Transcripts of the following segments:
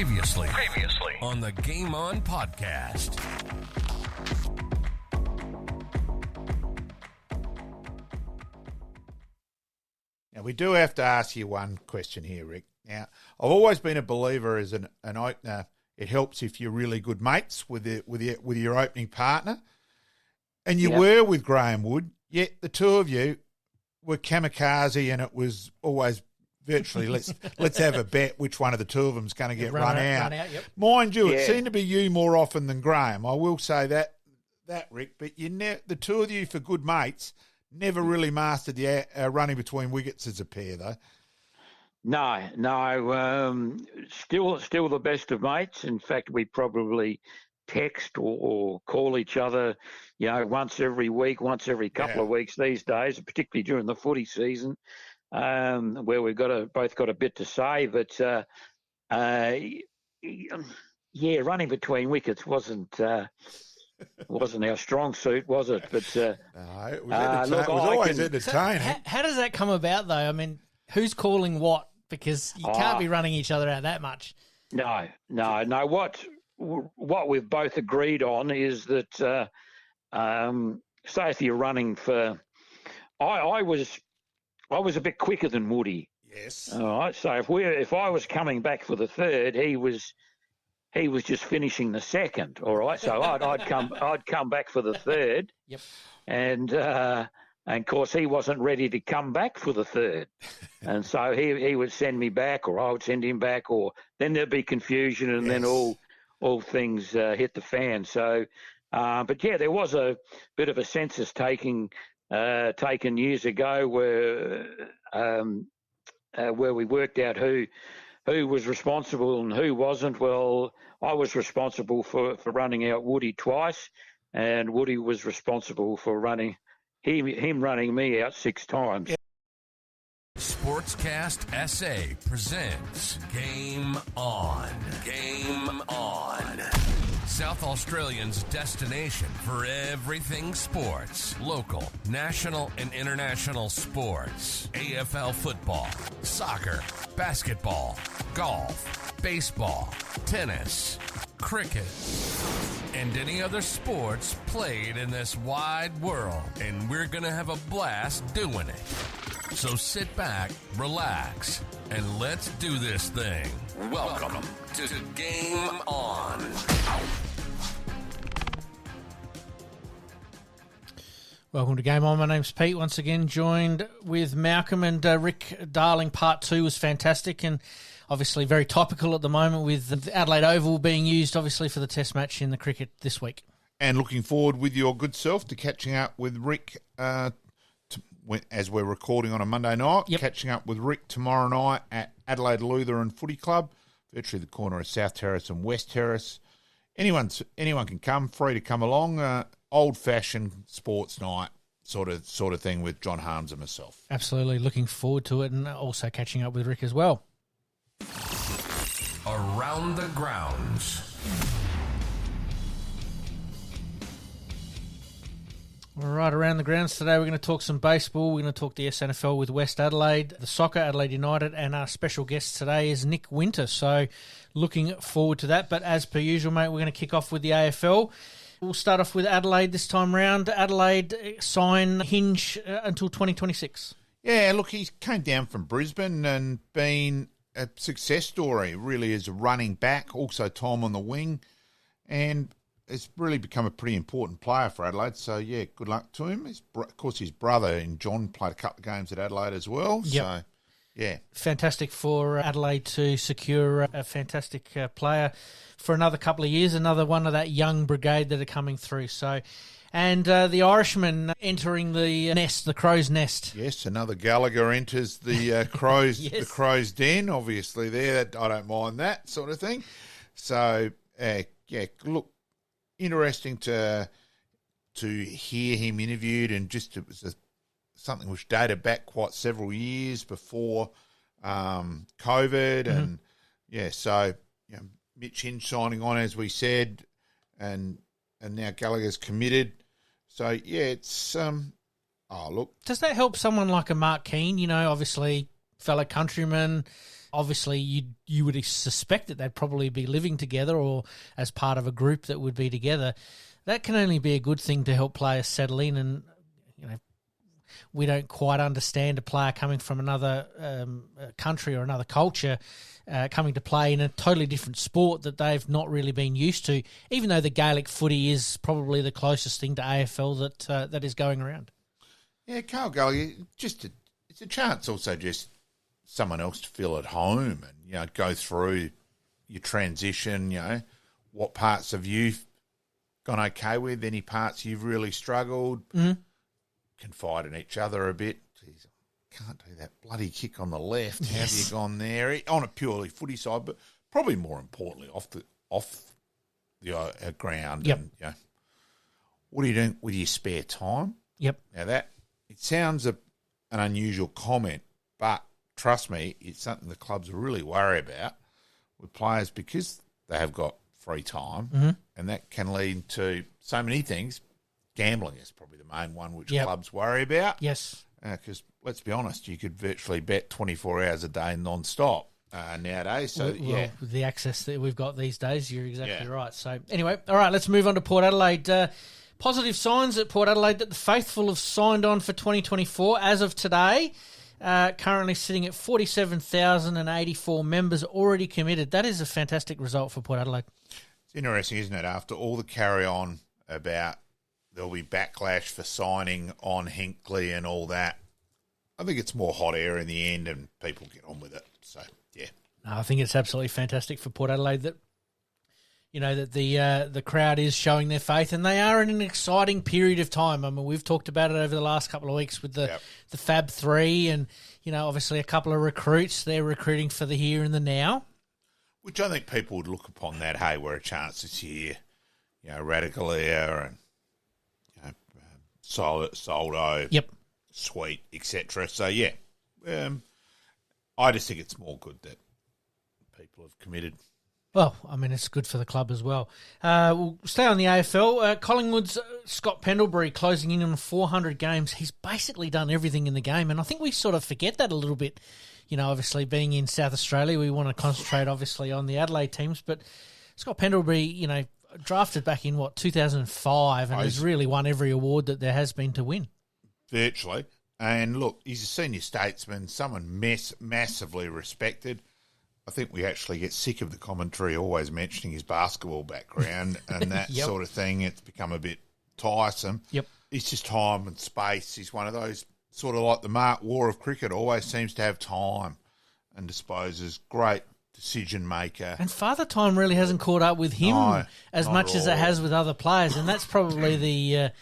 Previously on the Game On podcast. Now, we do have to ask you one question here, Rick. Now, I've always been a believer as an opener. It helps if you're really good mates with your opening partner. And you were with Graham Wood, yet the two of you were kamikaze, and it was always virtually let's have a bet which one of the two of them is going to get run out. Yep. Mind you, it seemed to be you more often than Graham. I will say that Rick. But the two of you, for good mates, never really mastered the running between wickets as a pair, though. No. Still the best of mates. In fact, we probably text or call each other, once every week, once every couple of weeks these days, particularly during the footy season, where we've both got a bit to say. But running between wickets wasn't our strong suit, was it? But no, it was always entertaining. So how does that come about, though? I mean, who's calling what? Because you can't be running each other out that much. No. What we've both agreed on is that, say if you're running for, I was a bit quicker than Woody. Yes. All right. So if I was coming back for the third, he was just finishing the second. All right. So I'd come back for the third. Yep. And of course he wasn't ready to come back for the third, and so he would send me back, or I would send him back, or then there'd be confusion, and then all things hit the fan. So, but there was a bit of a census taken years ago where we worked out who was responsible and who wasn't. Well, I was responsible for running out Woody twice, and Woody was responsible for him running me out 6 times. Sportscast SA presents Game On. Game On. South Australians' destination for everything sports. Local, national, and international sports. AFL football, soccer, basketball, golf, baseball, tennis, cricket, and any other sports played in this wide world. And we're going to have a blast doing it. So sit back, relax, and let's do this thing. Welcome to Game On. Welcome to Game On. My name's Pete, once again joined with Malcolm and Rick Darling. Part 2 was fantastic and obviously very topical at the moment, with the Adelaide Oval being used obviously for the test match in the cricket this week. And looking forward with your good self to catching up with Rick as we're recording on a Monday night, catching up with Rick tomorrow night at Adelaide Lutheran Footy Club, virtually the corner of South Terrace and West Terrace. Anyone can come, free to come along. Old-fashioned sports night sort of thing with John Harms and myself. Absolutely, looking forward to it, and also catching up with Rick as well. Around the grounds. All right, around the grounds today, we're going to talk some baseball. We're going to talk the SANFL with West Adelaide, the soccer, Adelaide United, and our special guest today is Nick Winter. So looking forward to that. But as per usual, mate, we're going to kick off with the AFL. We'll start off with Adelaide this time round. Adelaide sign Hinge until 2026. Yeah, look, he came down from Brisbane and been a success story, really, as a running back, also time on the wing, and it's really become a pretty important player for Adelaide. So, yeah, good luck to him. Of course, his brother and John played a couple of games at Adelaide as well. Yep. So, yeah. Fantastic for Adelaide to secure a fantastic player for another couple of years, another one of that young brigade that are coming through. So, and the Irishman entering the nest, the crow's nest. Yes, another Gallagher enters the crow's Yes. the crow's den. Obviously, there, I don't mind that sort of thing. So, look, interesting to hear him interviewed, and just it was something which dated back quite several years before COVID, and so Mitch Hinge signing on, as we said, and now Gallagher's committed. So it's look. Does that help someone like a Mark Keane? Obviously fellow countryman, obviously you would suspect that they'd probably be living together or as part of a group that would be together. That can only be a good thing to help players settle in. And we don't quite understand a player coming from another country or another culture coming to play in a totally different sport that they've not really been used to, even though the Gaelic footy is probably the closest thing to AFL that is going around. Yeah, Carl Gully, it's a chance also just someone else to feel at home and, go through your transition, what parts have you gone okay with, any parts you've really struggled, confide in each other a bit. Jeez, I can't do that bloody kick on the left. How have you gone there? On a purely footy side, but probably more importantly off the ground. Yep. And, what are you doing with your spare time? Yep. Now it sounds an unusual comment, but trust me, it's something the clubs really worry about with players because they have got free time, and that can lead to so many things. Gambling is probably the main one which clubs worry about. Yes. Because let's be honest, you could virtually bet 24 hours a day non-stop nowadays. So, well, with the access that we've got these days, you're exactly right. So, anyway, all right, let's move on to Port Adelaide. Positive signs at Port Adelaide that the faithful have signed on for 2024 as of today. Currently sitting at 47,084 members already committed. That is a fantastic result for Port Adelaide. It's interesting, isn't it? After all the carry-on about there'll be backlash for signing on Hinkley and all that, I think it's more hot air in the end and people get on with it. So, yeah. No, I think it's absolutely fantastic for Port Adelaide that that the crowd is showing their faith, and they are in an exciting period of time. I mean, we've talked about it over the last couple of weeks with the Fab 3 and, obviously a couple of recruits. They're recruiting for the here and the now. Which I think people would look upon that, hey, we're a chance this year. Radicalia and Soldo, Sweet, etc. So, I just think it's more good that people have committed. Well, I mean, it's good for the club as well. We'll stay on the AFL. Collingwood's Scott Pendlebury closing in on 400 games. He's basically done everything in the game, and I think we sort of forget that a little bit. Obviously being in South Australia, we want to concentrate obviously on the Adelaide teams, but Scott Pendlebury, drafted back in, 2005, and has really won every award that there has been to win. Virtually. And look, he's a senior statesman, someone massively respected. I think we actually get sick of the commentary always mentioning his basketball background and that sort of thing. It's become a bit tiresome. Yep. It's just time and space. He's one of those, sort of like the Mark Waugh of cricket, always seems to have time and disposes. Great decision maker. And Father Time really hasn't caught up with him as much as it has with other players, and that's probably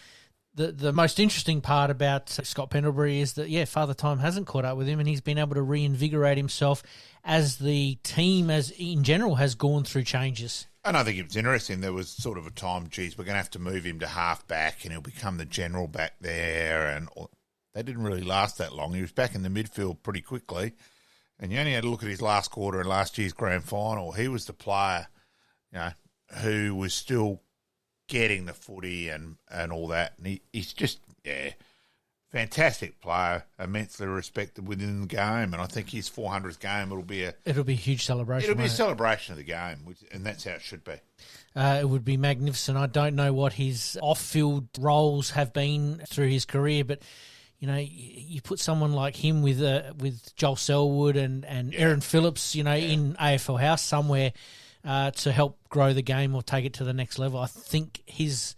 the most interesting part about Scott Pendlebury is that, Father Time hasn't caught up with him, and he's been able to reinvigorate himself as the team, as in general, has gone through changes. And I think it's interesting. There was sort of a time, we're going to have to move him to half-back and he'll become the general back there. And they didn't really last that long. He was back in the midfield pretty quickly. And you only had to look at his last quarter in last year's grand final. He was the player, who was still getting the footy and all that. And he's just, fantastic player, immensely respected within the game. And I think his 400th game, it'll be a huge celebration. It'll be a celebration of the game, and that's how it should be. It would be magnificent. I don't know what his off-field roles have been through his career, but you put someone like him with Joel Selwood and Aaron Phillips, in AFL House somewhere to help grow the game or take it to the next level. I think his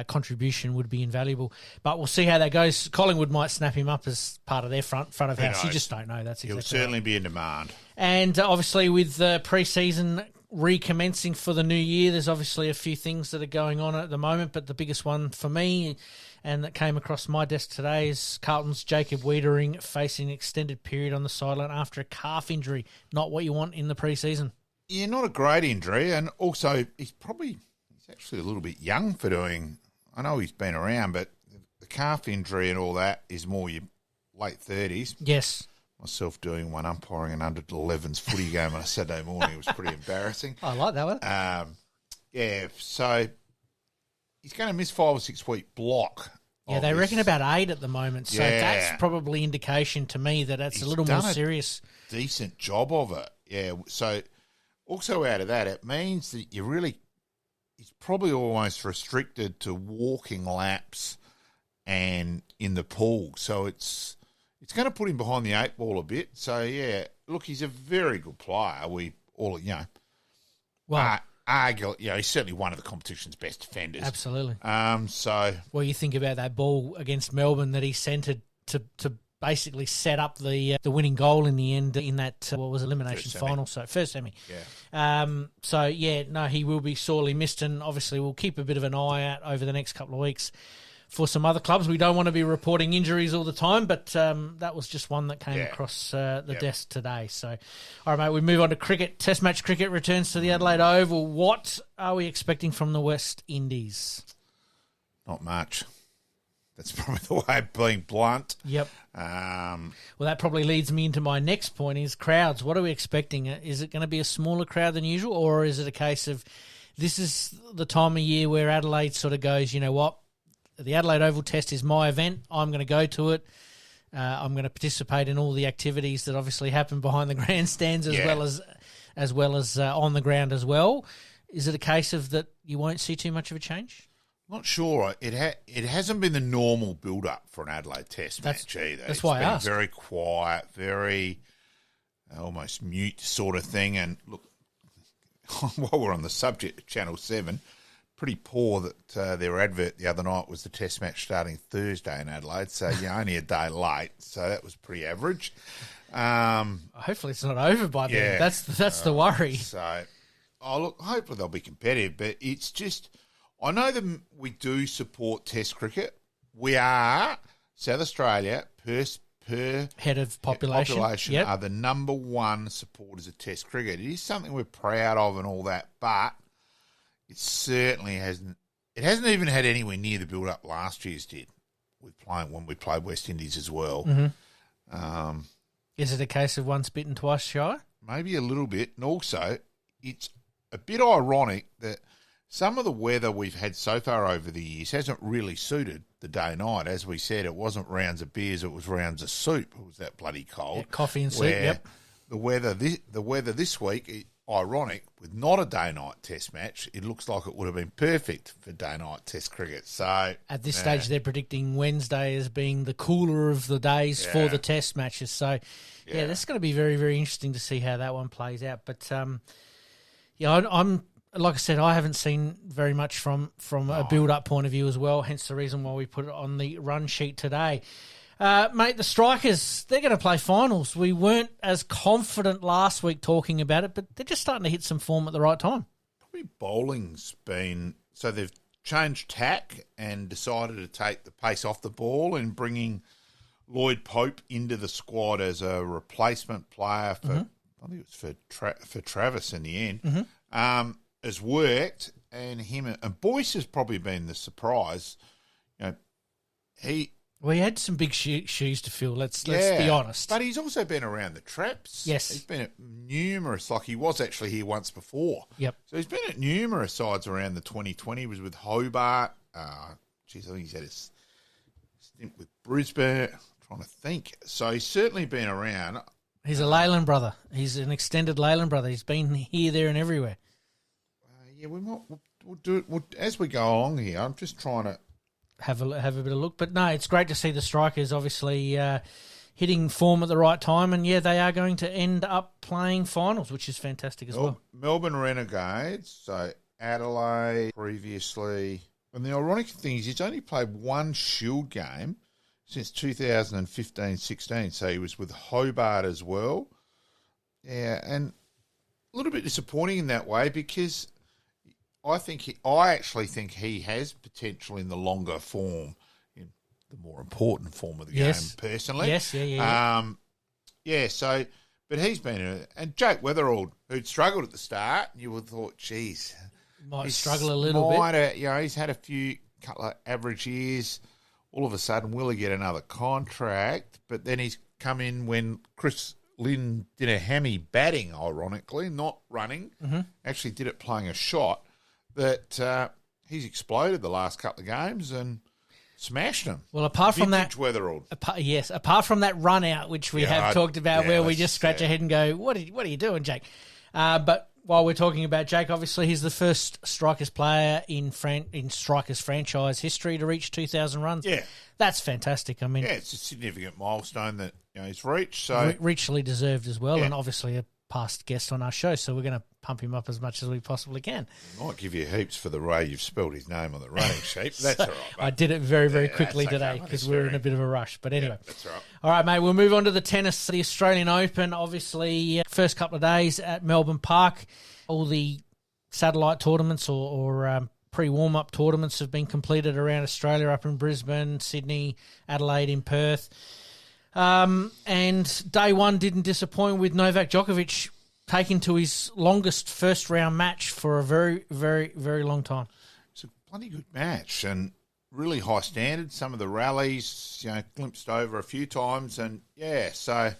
contribution would be invaluable. But we'll see how that goes. Collingwood might snap him up as part of their front of house. You just don't know. That's exactly He'll certainly be in demand. And obviously with the pre-season recommencing for the new year, there's obviously a few things that are going on at the moment, but the biggest one for me and that came across my desk today is Carlton's Jacob Wiedering facing an extended period on the sideline after a calf injury. Not what you want in the pre-season. Yeah, not a great injury, and also he's actually a little bit young for doing. I know he's been around, but the calf injury and all that is more your late 30s. Yes. Myself doing one umpiring an under 11s footy game on a Saturday morning was pretty embarrassing. I like that one. So he's going to miss 5 or 6 week block Yeah, they reckon about 8 at the moment, so that's probably indication to me that it's a little more serious. Decent job of it, yeah. So also out of that, it means that he's probably almost restricted to walking laps and in the pool. So it's going to put him behind the 8 ball a bit. So yeah, look, he's a very good player. Well, arguably, he's certainly one of the competition's best defenders. Absolutely. Well, you think about that ball against Melbourne that he centred to basically set up the winning goal in the end in that elimination final. So first semi. Yeah. He will be sorely missed, and obviously we'll keep a bit of an eye out over the next couple of weeks for some other clubs. We don't want to be reporting injuries all the time, but that was just one that came across the desk today. So, all right, mate, we move on to cricket. Test match cricket returns to the Adelaide Oval. What are we expecting from the West Indies? Not much. That's probably the way of being blunt. Yep. Well, that probably leads me into my next point is crowds. What are we expecting? Is it going to be a smaller crowd than usual, or is it a case of this is the time of year where Adelaide sort of goes, you know what, the Adelaide Oval Test is my event. I'm going to go to it. I'm going to participate in all the activities that obviously happen behind the grandstands as well as on the ground as well. Is it a case of that you won't see too much of a change? Not sure. It hasn't been the normal build-up for an Adelaide Test match either. That's why I asked. It's been very quiet, very almost mute sort of thing. And look, while we're on the subject of Channel 7, pretty poor that their advert the other night was the Test match starting Thursday in Adelaide, so only a day late. So that was pretty average. Hopefully it's not over by then. That's the worry. So, hopefully they'll be competitive, but it's just, I know that we do support Test cricket. We are, South Australia, per head of population are the number one supporters of Test cricket. It is something we're proud of and all that, but it certainly hasn't. It hasn't even had anywhere near the build-up last year's did. When we played West Indies as well. Mm-hmm. Is it a case of once bitten, twice shy? Maybe a little bit, and also it's a bit ironic that some of the weather we've had so far over the years hasn't really suited the day-night. As we said, it wasn't rounds of beers; it was rounds of soup. It was that bloody cold. Yeah, coffee and soup. Yep. The weather this week. Ironic, with not a day-night Test match, it looks like it would have been perfect for day-night Test cricket. So at this stage, they're predicting Wednesday as being the cooler of the days for the Test matches. So, that's going to be very, very interesting to see how that one plays out. But, I'm like I said, I haven't seen very much from a build-up point of view as well, hence the reason why we put it on the run sheet today. Mate, the Strikers, they're going to play finals. We weren't as confident last week talking about it, but they're just starting to hit some form at the right time. Probably bowling's been... So they've changed tack and decided to take the pace off the ball and bringing Lloyd Pope into the squad as a replacement player for... I think it was for Travis in the end. Has worked, and Boyce has probably been the surprise. Well, he had some big shoes to fill, let's be honest. But he's also been around the traps. Yes. He's been at numerous, like he was actually here once before. Yep. So he's been at numerous sides around the 2020. He was with Hobart. I think he's had a stint with Brisbane. I'm trying to think. So he's certainly been around. He's a Leyland brother. He's an extended Leyland brother. He's been here, there and everywhere. We'll do it. As we go along here, I'm just trying to have a bit of a look. But no, it's great to see the Strikers obviously hitting form at the right time. And, they are going to end up playing finals, which is fantastic as well. Melbourne Renegades, so Adelaide previously. And the ironic thing is he's only played one Shield game since 2015-16. So he was with Hobart as well. Yeah, and a little bit disappointing in that way because I actually think he has potential in the longer form, in the more important form of the game, personally. Yes, yeah. But he's been and Jake Weatherald, who'd struggled at the start, you would have thought, geez, might struggle a little bit. He's had a couple of average years. All of a sudden, will he get another contract? But then he's come in when Chris Lynn did a hammy batting, ironically, not running. Actually did it playing a shot. That he's exploded the last couple of games, and Smashed them. Well, apart from Vintage that, Weatherald. apart from that run out, which we have talked about, where we just scratch our head and go, "What are you doing, Jake?" But while we're talking about Jake, obviously he's the first Strikers player in Strikers franchise history to reach 2,000 runs. Yeah, that's fantastic. I mean, it's a significant milestone that he's reached. So richly deserved as well, and obviously a past guest on our show, so we're going to pump him up as much as we possibly can. I might give you heaps for the way you've spelled his name on the running sheet. That's all right, mate. I did it very, very quickly today because we were in a bit of a rush. But anyway. That's all right. All right, mate, we'll move on to the tennis, the Australian Open. Obviously, first couple of days at Melbourne Park. All the satellite tournaments or pre-warm-up tournaments have been completed around Australia, up in Brisbane, Sydney, Adelaide, in Perth. And day one didn't disappoint with Novak Djokovic taken to his longest first-round match for a very, very, very long time. It's a bloody good match and really high standard. Some of the rallies, glimpsed over a few times. And, so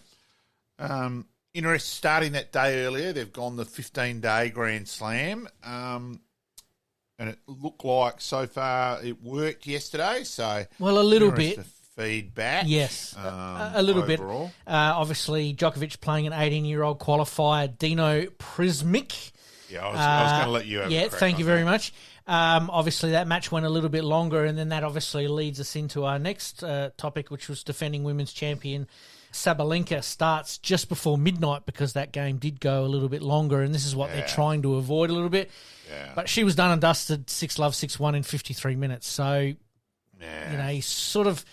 interested starting that day earlier. They've gone the 15-day Grand Slam. And it looked like so far it worked yesterday. So well, a little bit. Feedback. Yes, a little overall. Bit. Obviously, Djokovic playing an 18-year-old qualifier, Dino Prismic. Yeah, I was going to let you have a crack thank you on very that. much. Obviously, that match went a little bit longer, and then that obviously leads us into our next topic, which was defending women's champion Sabalenka starts just before midnight because that game did go a little bit longer, and this is what they're trying to avoid a little bit. Yeah. But she was done and dusted, 6-love, 6-1 in 53 minutes. So, he's sort of...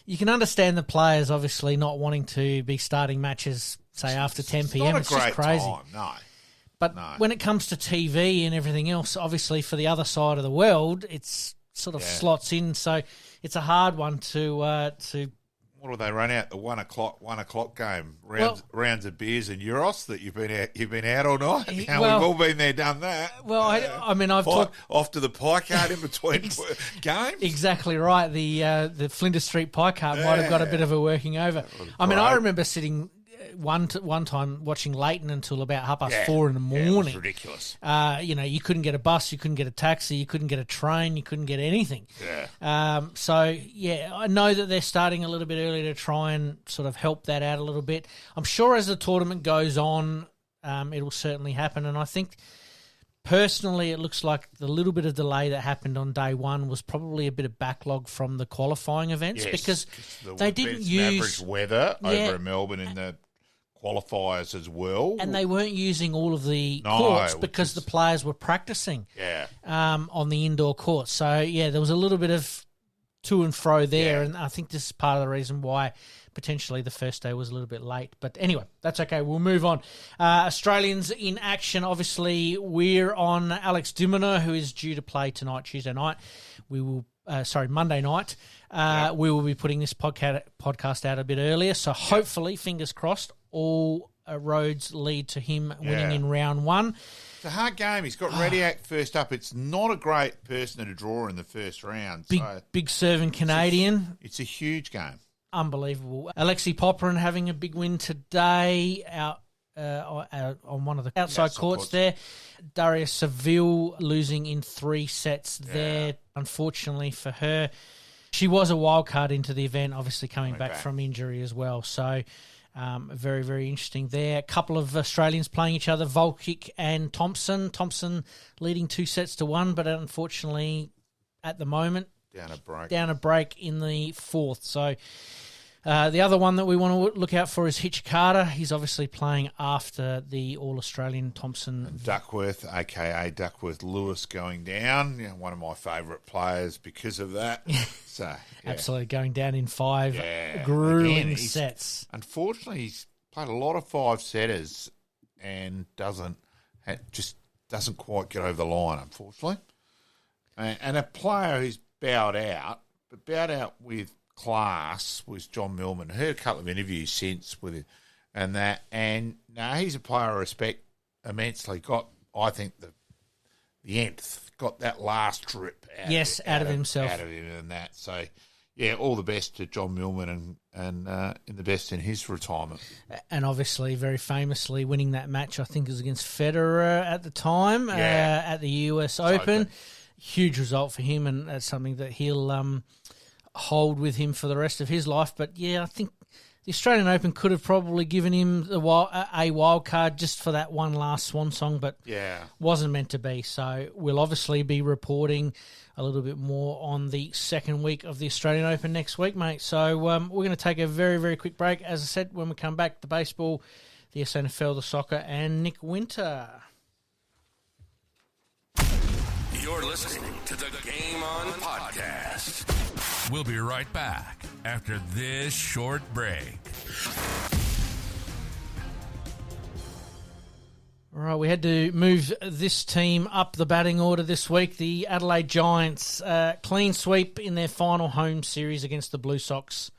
You can understand the players obviously not wanting to be starting matches, say, after 10 p.m. It's just crazy. Time, no. But when it comes to TV and everything else, obviously for the other side of the world, it's sort of slots in. So it's a hard one to. What do they run out? The 1 o'clock game, rounds of beers and Euros that you've been out all night. We've all been there, done that. Well, I mean, I've talked off to the pie cart in between games. Exactly right. The Flinders Street pie cart might have got a bit of a working over. I mean, I remember sitting one time watching Leighton until about 4:30 in the morning. It was ridiculous. You couldn't get a bus, you couldn't get a taxi, you couldn't get a train, you couldn't get anything. I know that they're starting a little bit early to try and sort of help that out a little bit. I'm sure as the tournament goes on, it'll certainly happen. And I think personally, it looks like the little bit of delay that happened on day one was probably a bit of backlog from the qualifying events because they didn't use average weather over in Melbourne in the qualifiers as well, and they weren't using all of the courts because the players were practicing on the indoor courts. So there was a little bit of to and fro there, and I think this is part of the reason why potentially the first day was a little bit late. But anyway, that's okay. We'll move on. Australians in action. Obviously, we're on Alex Diminer, who is due to play tonight, Tuesday night. We will. Monday night. We will be putting this podcast out a bit earlier. So hopefully, fingers crossed, all roads lead to him winning in round one. It's a hard game. He's got Rediak first up. It's not a great person to draw in the first round. Big serving Canadian. It's a huge game. Unbelievable. Alexei Popyrin having a big win today out on one of the outside courts there. Darius Seville losing in 3 sets there, unfortunately for her. She was a wild card into the event, obviously coming back from injury as well. So very, very interesting there. A couple of Australians playing each other, Volkic and Thompson. Thompson leading 2-1, but unfortunately at the moment, down a break in the 4th. So the other one that we want to look out for is Hitch Carter. He's obviously playing after the All-Australian Thompson. Duckworth, a.k.a. Duckworth Lewis, going down. One of my favourite players because of that. So absolutely going down in 5 grueling sets. Unfortunately, he's played a lot of 5-setters and doesn't quite get over the line, unfortunately. And a player who's bowed out with class was John Millman. Heard a couple of interviews since with him and he's a player I respect immensely. Got, I think, the nth, got that last trip out of himself. Out of him and that. So all the best to John Millman and in the best in his retirement. And obviously, very famously winning that match, I think it was against Federer at the time at the US Open. Huge result for him, and that's something that he'll hold with him for the rest of his life. But, yeah, I think the Australian Open could have probably given him a wild card just for that one last swan song, but wasn't meant to be. So we'll obviously be reporting a little bit more on the second week of the Australian Open next week, mate. So we're going to take a very, very quick break. As I said, when we come back, the baseball, the SANFL, the soccer, and Nick Winter. You're listening to the Game On podcast. We'll be right back after this short break. All right, we had to move this team up the batting order this week. The Adelaide Giants, clean sweep in their final home series against the Blue Sox.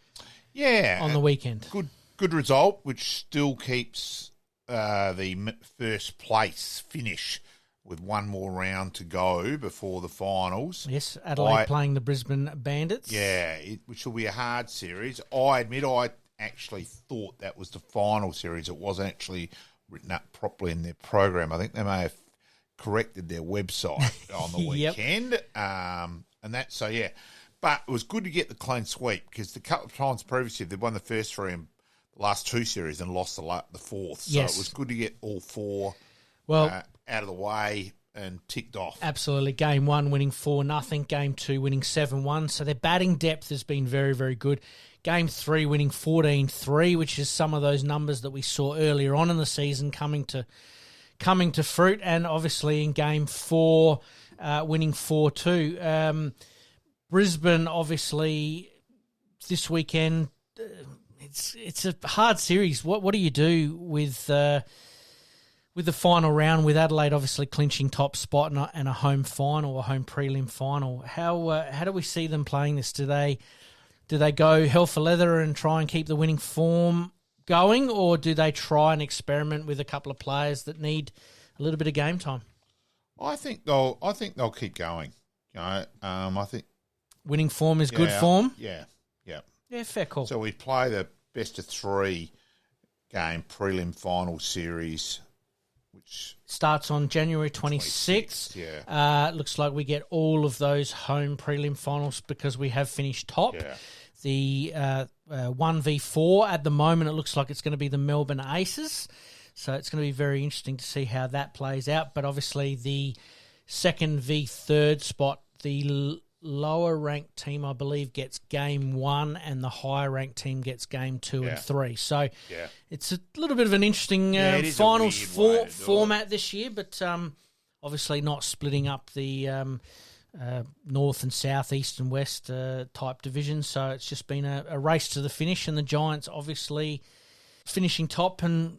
On the weekend. Good result, which still keeps the first place finish with one more round to go before the finals. Yes, Adelaide playing the Brisbane Bandits. Yeah, which will be a hard series. I admit I actually thought that was the final series. It wasn't actually written up properly in their program. I think they may have corrected their website on the weekend. But it was good to get the clean sweep because the couple of times previously they've won the first three and the last two series and lost the fourth. So it was good to get all four out of the way and ticked off. Absolutely. Game 1 winning 4-0. Game 2 winning 7-1. So their batting depth has been very, very good. Game 3 winning 14-3, which is some of those numbers that we saw earlier on in the season coming to fruit. And obviously in Game 4 winning 4-2. Brisbane, obviously, this weekend, it's a hard series. What do you do with the final round, with Adelaide obviously clinching top spot and a home final, a home prelim final? How do we see them playing this? Do they go hell for leather and try and keep the winning form going, or do they try and experiment with a couple of players that need a little bit of game time? I think they'll keep going. I think winning form is good form. Yeah, fair call. So we play the best of 3 game prelim final series, which starts on January 26th. Looks like we get all of those home prelim finals because we have finished top. The 1v4 at the moment, it looks like it's going to be the Melbourne Aces. So it's going to be very interesting to see how that plays out. But obviously the second v third spot, the lower ranked team, I believe, gets game 1 and the higher ranked team gets game 2 and 3. So it's a little bit of an interesting finals format this year, but obviously not splitting up the north and south, east and west type divisions. So it's just been a race to the finish, and the Giants obviously finishing top, and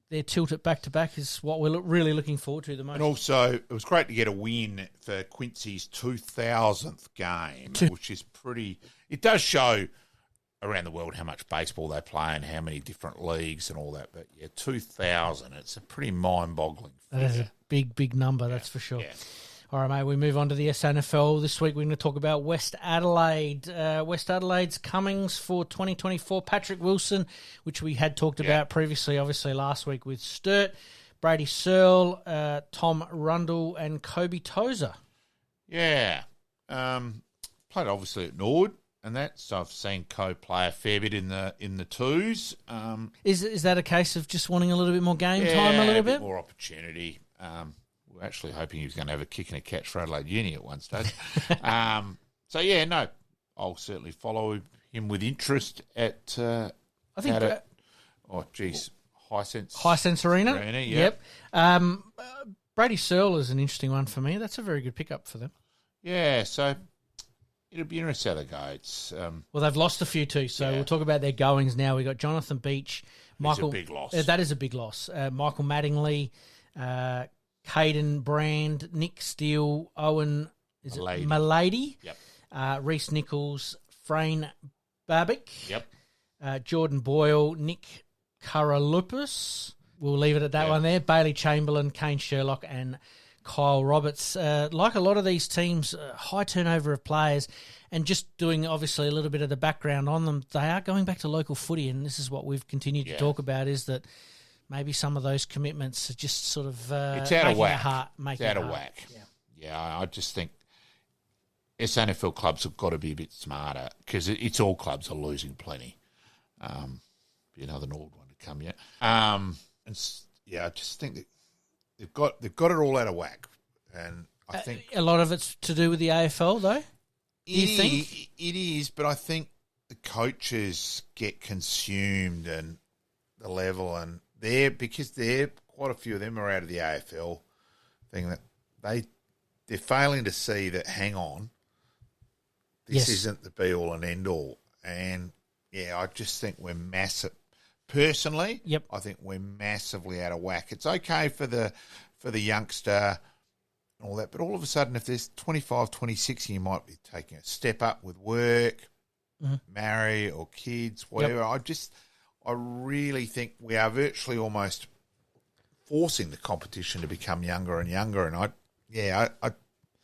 their tilt at back-to-back is what we're really looking forward to the most. And also, it was great to get a win for Quincy's 2000th game, which is pretty... It does show around the world how much baseball they play and how many different leagues and all that. But, 2000, it's a pretty mind-boggling figure. That is a big, big number, that's for sure. Yeah. All right, mate, we move on to the SANFL. This week we're going to talk about West Adelaide. West Adelaide's comings for 2024. Patrick Wilson, which we had talked about previously, obviously last week with Sturt, Brady Searle, Tom Rundle and Kobe Tozer. Yeah. Played obviously at Nord and that, so I've seen Co play a fair bit in the twos. Is that a case of just wanting a little bit more game time a little bit? More opportunity. We're actually hoping he was going to have a kick and a catch for Adelaide Uni at one stage. I'll certainly follow him with interest at Hisense Arena. Yep. Brady Searle is an interesting one for me. That's a very good pickup for them. Yeah, so it'll be interesting how they go. It's well, they've lost a few too, so we'll talk about their goings now. We've got Jonathan Beach, Michael. It's a big loss. That is a big loss. Michael Mattingly, Caden Brand, Nick Steele, Owen Malady, Reese Nichols, Frayne Babic, Jordan Boyle, Nick Karalupus. We'll leave it at that one there. Bailey Chamberlain, Kane Sherlock, and Kyle Roberts. Like a lot of these teams, high turnover of players, and just doing obviously a little bit of the background on them, they are going back to local footy, and this is what we've continued to talk about, is that maybe some of those commitments are just sort of it's out of whack. It's out of whack. Yeah, I just think SANFL clubs have got to be a bit smarter because it's all clubs are losing plenty. Be another Nord one to come yet. I just think that they've got it all out of whack, and I think a lot of it's to do with the AFL, though. You think it is? But I think the coaches get consumed and the level, and because quite a few of them are out of the AFL thing that they're failing to see that. Hang on. This isn't the be-all and end-all. And, I just think we're massive. Personally, I think we're massively out of whack. It's okay for the youngster and all that, but all of a sudden, if there's 25, 26, you might be taking a step up with work, marry or kids, whatever. I really think we are virtually almost forcing the competition to become younger and younger. And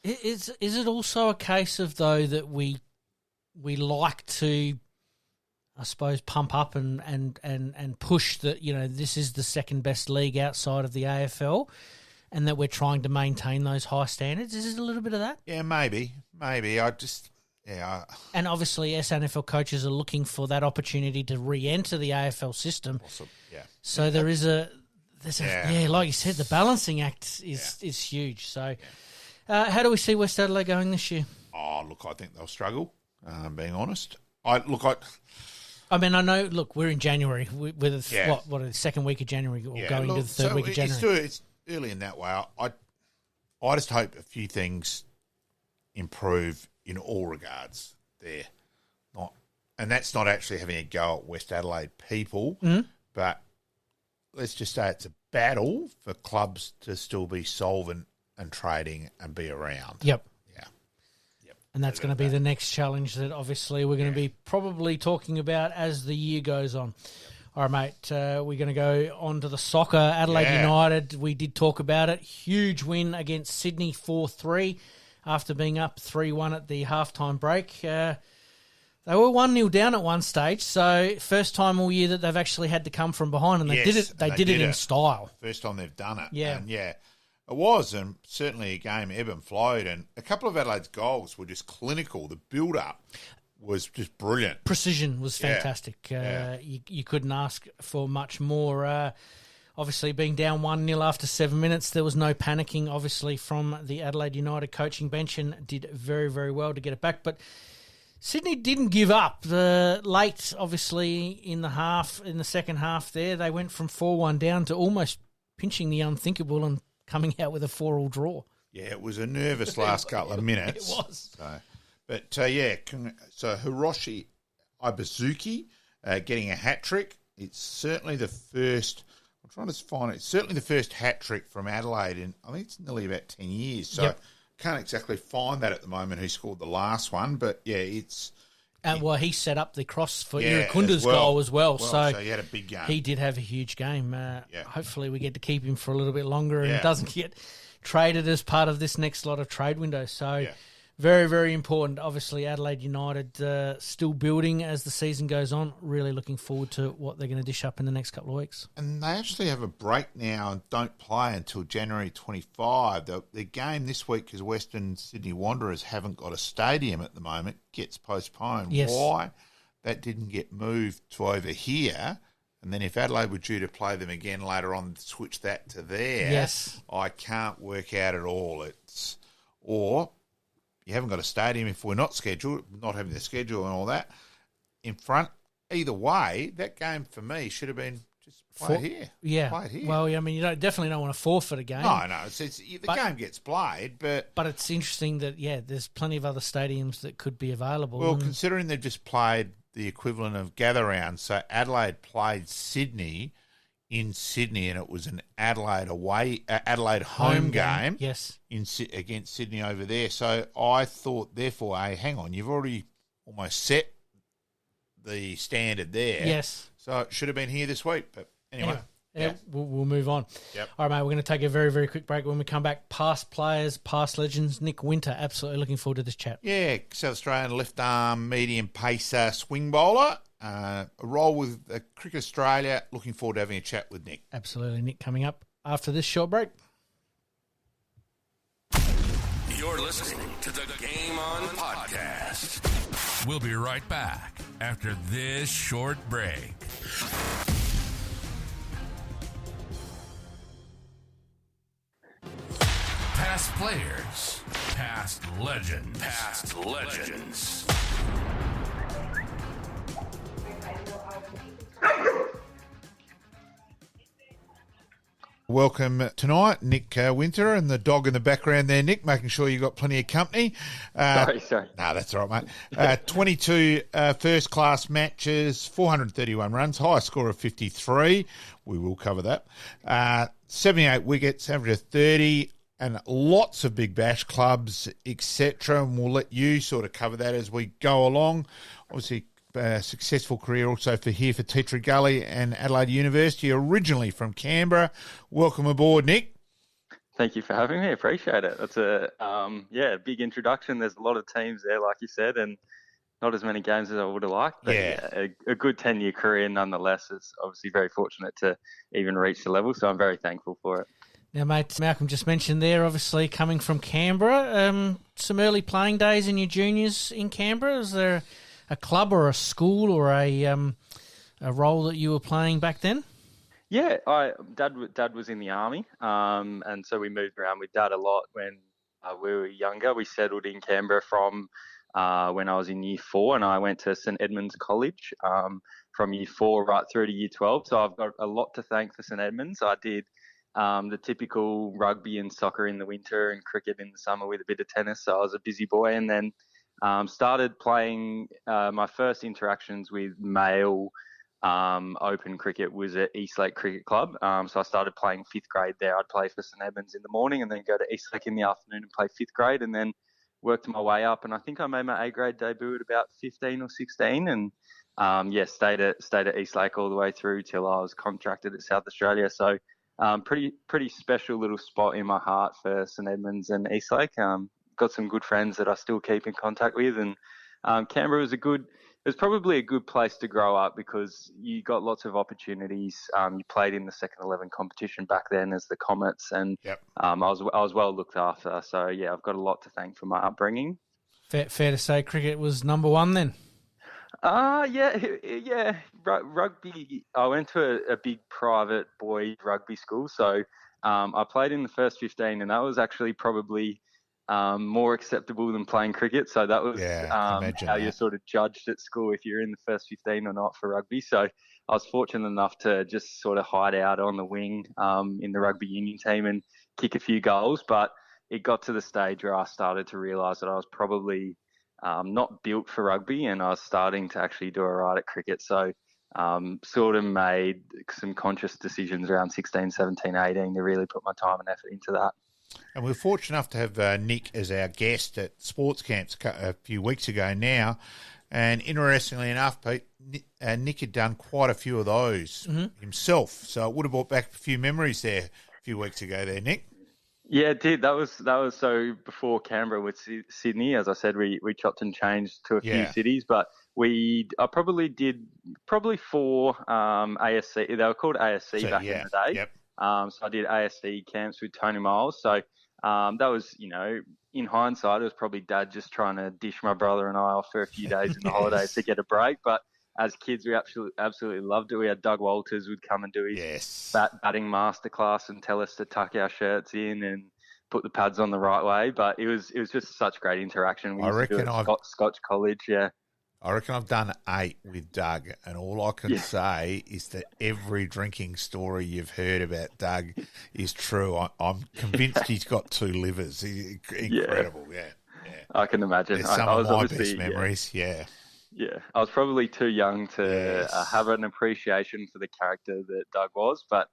Is it also a case of, though, that we like to, I suppose, pump up and push that, this is the second best league outside of the AFL, and that we're trying to maintain those high standards? Is it a little bit of that? Yeah, maybe. And obviously SANFL coaches are looking for that opportunity to re-enter the AFL system. Awesome. Yeah. So there's like you said, the balancing act is huge. So how do we see West Adelaide going this year? Oh, look, I think they'll struggle, being honest. I know, look, we're in January. We're the second week of January, or going into the third week of January. It's early in that way. I just hope a few things improve in all regards there. And that's not actually having a go at West Adelaide people, but let's just say it's a battle for clubs to still be solvent and trading and be around. Yep. Yeah. Yep. And that's going to be the next challenge that obviously we're going to be probably talking about as the year goes on. All right, mate, we're going to go on to the soccer. Adelaide United, we did talk about it. Huge win against Sydney 4-3 after being up 3-1 at the halftime break. They were 1-0 down at one stage, so first time all year that they've actually had to come from behind, and they did it in style. First time they've done it. Yeah. And it was, and certainly a game ebb and flowed, and a couple of Adelaide's goals were just clinical. The build-up was just brilliant. Precision was fantastic. You couldn't ask for much more. Obviously, being down 1-0 after 7 minutes, there was no panicking, obviously, from the Adelaide United coaching bench, and did very, very well to get it back. But Sydney didn't give up. Late, obviously, in the second half there, they went from 4-1 down to almost pinching the unthinkable and coming out with a 4-4 draw. Yeah, it was a nervous last couple of minutes. It was. So Hiroshi Ibuzuki getting a hat-trick. It's certainly the first... I'm trying to find it. It's certainly the first hat-trick from Adelaide in, I think it's nearly about 10 years. So can't exactly find that at the moment who scored the last one. But, it's... he set up the cross for Irakunda's goal as well. So he had a big game. He did have a huge game. Hopefully we get to keep him for a little bit longer and doesn't get traded as part of this next lot of trade window. So... Very, very important. Obviously, Adelaide United still building as the season goes on. Really looking forward to what they're going to dish up in the next couple of weeks. And they actually have a break now and don't play until January 25. The game this week, because Western Sydney Wanderers haven't got a stadium at the moment, gets postponed. Yes. Why that didn't get moved to over here, and then if Adelaide were due to play them again later on, switch that to there, I can't work out at all. You haven't got a stadium if we're not scheduled, not having the schedule and all that in front. Either way, that game for me should have been just played here. Yeah. Played here. Well, I mean, definitely don't want to forfeit a game. No. The game gets played, but... But it's interesting that, there's plenty of other stadiums that could be available. Well, considering they've just played the equivalent of gather round, so Adelaide played Sydney in Sydney, and it was an Adelaide home game. Yes, against Sydney over there. So I thought, therefore, hang on, you've already almost set the standard there. Yes. So it should have been here this week. But anyway. We'll move on. Yep. All right, mate, we're going to take a very, very quick break. When we come back, past players, past legends, Nick Winter, absolutely looking forward to this chat. Yeah, South Australian left arm, medium pacer, swing bowler. A role with Cricket Australia. Looking forward to having a chat with Nick. Absolutely, Nick, coming up after this short break. You're listening to the Game On Podcast. We'll be right back after this short break. Past players, past legends, past legends. Welcome tonight, Nick Winter, and the dog in the background there, Nick, making sure you got plenty of company. Sorry. No, that's all right, mate. 22 first-class matches, 431 runs, highest score of 53. We will cover that. 78 wickets, average of 30, and lots of big bash clubs, etc. And we'll let you sort of cover that as we go along. Obviously, successful career also for Teatre Gully and Adelaide University, originally from Canberra. Welcome aboard, Nick. Thank you for having me. Appreciate it. That's a big introduction. There's a lot of teams there, like you said, and not as many games as I would have liked. But a good 10-year career nonetheless. It's obviously very fortunate to even reach the level, so I'm very thankful for it. Now, mate, Malcolm just mentioned there, obviously coming from Canberra, some early playing days in your juniors in Canberra. Is there a club or a school or a role that you were playing back then? Yeah, Dad was in the army, and so we moved around with Dad a lot when we were younger. We settled in Canberra from when I was in year 4, and I went to St Edmunds College from year 4 right through to year 12. So I've got a lot to thank for St Edmunds. I did the typical rugby and soccer in the winter and cricket in the summer with a bit of tennis. So I was a busy boy, and then started playing. My first interactions with male open cricket was at Eastlake Cricket Club. So I started playing 5th grade there. I'd play for St Edmunds in the morning and then go to Eastlake in the afternoon and play 5th grade, and then worked my way up. And I think I made my A grade debut at about 15 or 16, and stayed at Eastlake all the way through till I was contracted at South Australia. So pretty special little spot in my heart for St Edmunds and Eastlake. Got some good friends that I still keep in contact with, and Canberra was probably a good place to grow up because you got lots of opportunities. You played in the second 11 competition back then as the Comets, and I was well looked after. So yeah, I've got a lot to thank for my upbringing. Fair to say, cricket was number one then. Rugby. I went to a big private boys rugby school, so I played in the first 15, and that was actually probably more acceptable than playing cricket. So that was how you're sort of judged at school if you're in the first 15 or not for rugby. So I was fortunate enough to just sort of hide out on the wing in the rugby union team and kick a few goals. But it got to the stage where I started to realise that I was probably not built for rugby, and I was starting to actually do all right at cricket. So sort of made some conscious decisions around 16, 17, 18 to really put my time and effort into that. And we're fortunate enough to have Nick as our guest at sports camps a few weeks ago now. And interestingly enough, Pete, Nick had done quite a few of those himself. So it would have brought back a few memories there a few weeks ago there, Nick. Yeah, it did. That was so before Canberra with Sydney. As I said, we chopped and changed to a few cities, but I probably did 4 ASC. They were called ASC back in the day. Yep. So I did ASC camps with Tony Miles. So that was, in hindsight, it was probably Dad just trying to dish my brother and I off for a few days in the holidays to get a break. But as kids, we absolutely loved it. We had Doug Walters would come and do his batting masterclass and tell us to tuck our shirts in and put the pads on the right way. But it was just such great interaction. I reckon Scotch College, I reckon I've done 8 with Doug, and all I can say is that every drinking story you've heard about Doug is true. I'm convinced he's got 2 livers. He's incredible, yeah. I can imagine. Some of my best memories, Yeah, I was probably too young to have an appreciation for the character that Doug was, but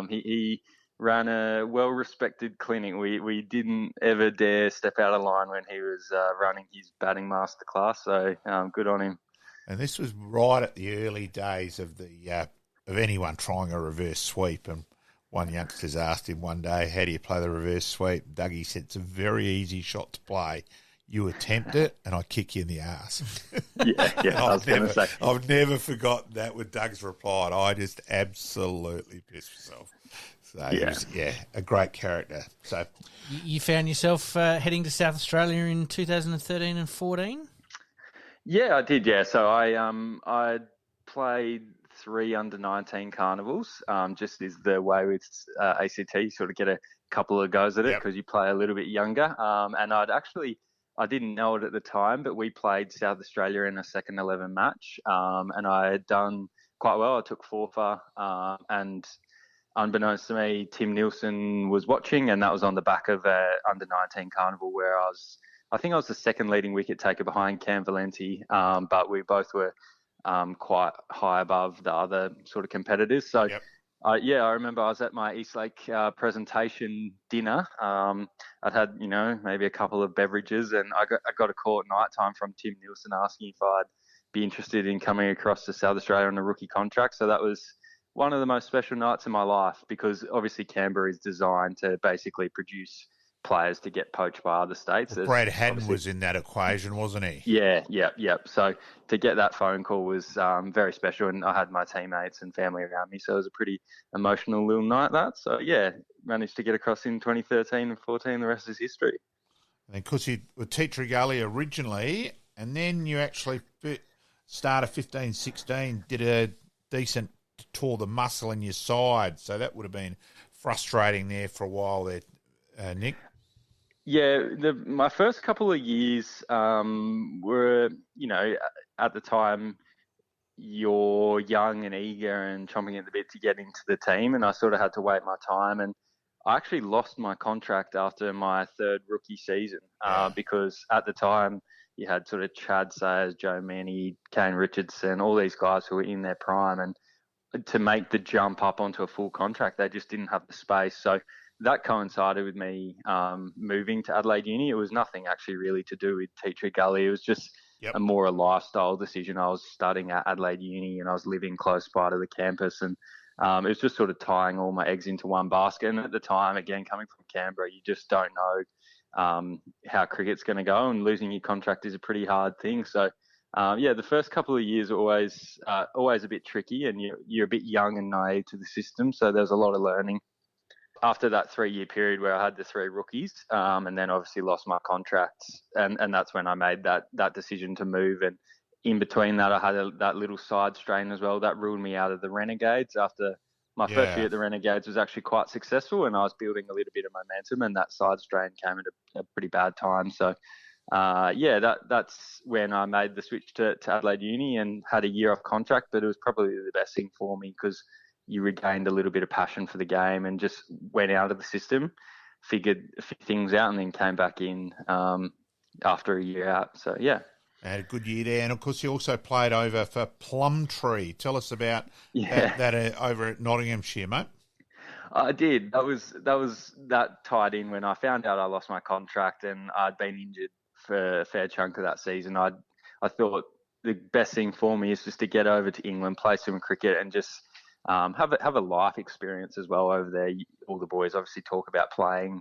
he ran a well-respected clinic. We didn't ever dare step out of line when he was running his batting masterclass, so good on him. And this was right at the early days of of anyone trying a reverse sweep, and one youngster's asked him one day, how do you play the reverse sweep? Dougie said, it's a very easy shot to play. You attempt it, and I kick you in the arse. I've never forgotten that with Doug's reply. I just absolutely pissed myself. So he was, a great character. So You found yourself heading to South Australia in 2013 and 14? Yeah, I did. Yeah, so I played 3 under-19 carnivals. Just is the way with ACT, you sort of get a couple of goes at it because you play a little bit younger. And I didn't know it at the time, but we played South Australia in a second 11 match, and I had done quite well. I took forfeit, and unbeknownst to me, Tim Nielsen was watching, and that was on the back of a under-19 carnival where I think I was the second leading wicket taker behind Cam Valenti, but we both were quite high above the other sort of competitors. So, I remember I was at my Eastlake presentation dinner. I'd had, maybe a couple of beverages, and I got a call at night time from Tim Nielsen asking if I'd be interested in coming across to South Australia on a rookie contract. So that was one of the most special nights of my life, because obviously Canberra is designed to basically produce players to get poached by other states. Well, Brad Haddon was in that equation, wasn't he? Yeah. So to get that phone call was very special, and I had my teammates and family around me, so it was a pretty emotional little night, that. So, managed to get across in 2013 and 14. The rest is history. And of course, you were Teacher Gully originally, and then you actually started 15-16, did a decent, tore the muscle in your side, so that would have been frustrating there for a while there, Nick. Yeah, my first couple of years were, at the time, you're young and eager and chomping at the bit to get into the team, and I sort of had to wait my time. And I actually lost my contract after my third rookie season because at the time you had sort of Chad Sayers, Joe Manny, Kane Richardson, all these guys who were in their prime, and to make the jump up onto a full contract, they just didn't have the space. So that coincided with me moving to Adelaide Uni. It was nothing actually really to do with Teacher Gully. It was just a lifestyle decision. I was studying at Adelaide Uni and I was living close by to the campus, and it was just sort of tying all my eggs into one basket. And at the time, again, coming from Canberra, you just don't know how cricket's going to go, and losing your contract is a pretty hard thing. So, the first couple of years are always a bit tricky, and you're a bit young and naive to the system, so there's a lot of learning. After that 3-year period where I had the 3 rookies, and then obviously lost my contracts, and that's when I made that decision to move. And in between that, I had that little side strain as well that ruled me out of the Renegades. After my first year at the Renegades was actually quite successful, and I was building a little bit of momentum, and that side strain came at a pretty bad time. So, that's when I made the switch to Adelaide Uni and had a year off contract, but it was probably the best thing for me because you regained a little bit of passion for the game and just went out of the system, figured a few things out, and then came back in after a year out. So, Had a good year there. And, of course, you also played over for Plumtree. Tell us about that over at Nottinghamshire, mate. I did. That tied in when I found out I lost my contract and I'd been injured for a fair chunk of that season. I thought the best thing for me is just to get over to England, play some cricket, and just have a life experience as well over there. All the boys obviously talk about playing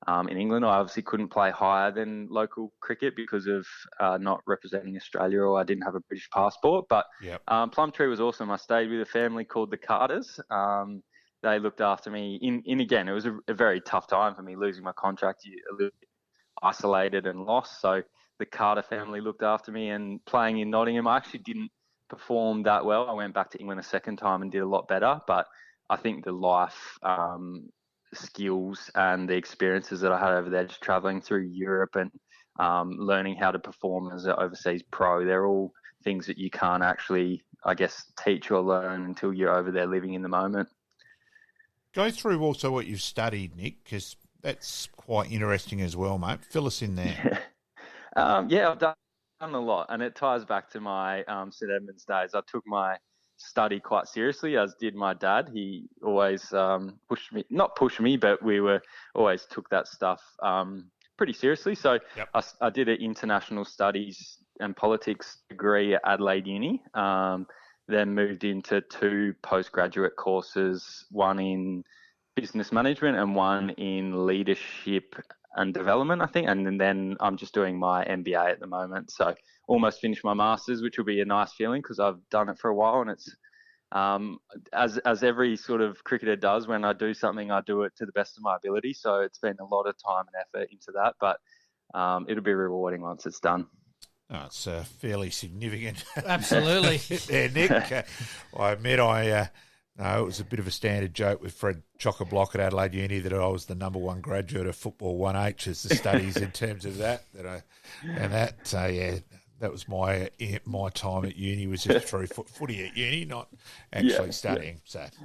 in England. I obviously couldn't play higher than local cricket because of not representing Australia, or I didn't have a British passport. But Plumtree was awesome. I stayed with a family called the Carters. They looked after me. Again, it was a very tough time for me, losing my contract, a little bit isolated and lost. So the Carter family looked after me, and playing in Nottingham, I actually didn't performed that well. I went back to England a second time and did a lot better, but I think the life skills and the experiences that I had over there, just traveling through Europe and learning how to perform as an overseas pro, they're all things that you can't actually, I guess, teach or learn until you're over there living in the moment. Go through also what you've studied, Nick, because that's quite interesting as well, mate. Fill us in there. I've done a lot, and it ties back to my St Edmunds days. I took my study quite seriously, as did my dad. He always not pushed me, but we always took that stuff pretty seriously. So I did an international studies and politics degree at Adelaide Uni, then moved into 2 postgraduate courses, one in business management and one in leadership and development, I think. And then I'm just doing my MBA at the moment. So almost finished my master's, which will be a nice feeling because I've done it for a while and it's as every sort of cricketer does, when I do something, I do it to the best of my ability. So it's been a lot of time and effort into that, but it'll be rewarding once it's done. Oh, it's fairly significant. Absolutely. There, Nick. I admit no, it was a bit of a standard joke with Fred Chock-a-Block at Adelaide Uni that I was the number one graduate of football 1H as the studies in terms of that. That was my time at uni was just through footy at uni, not actually studying.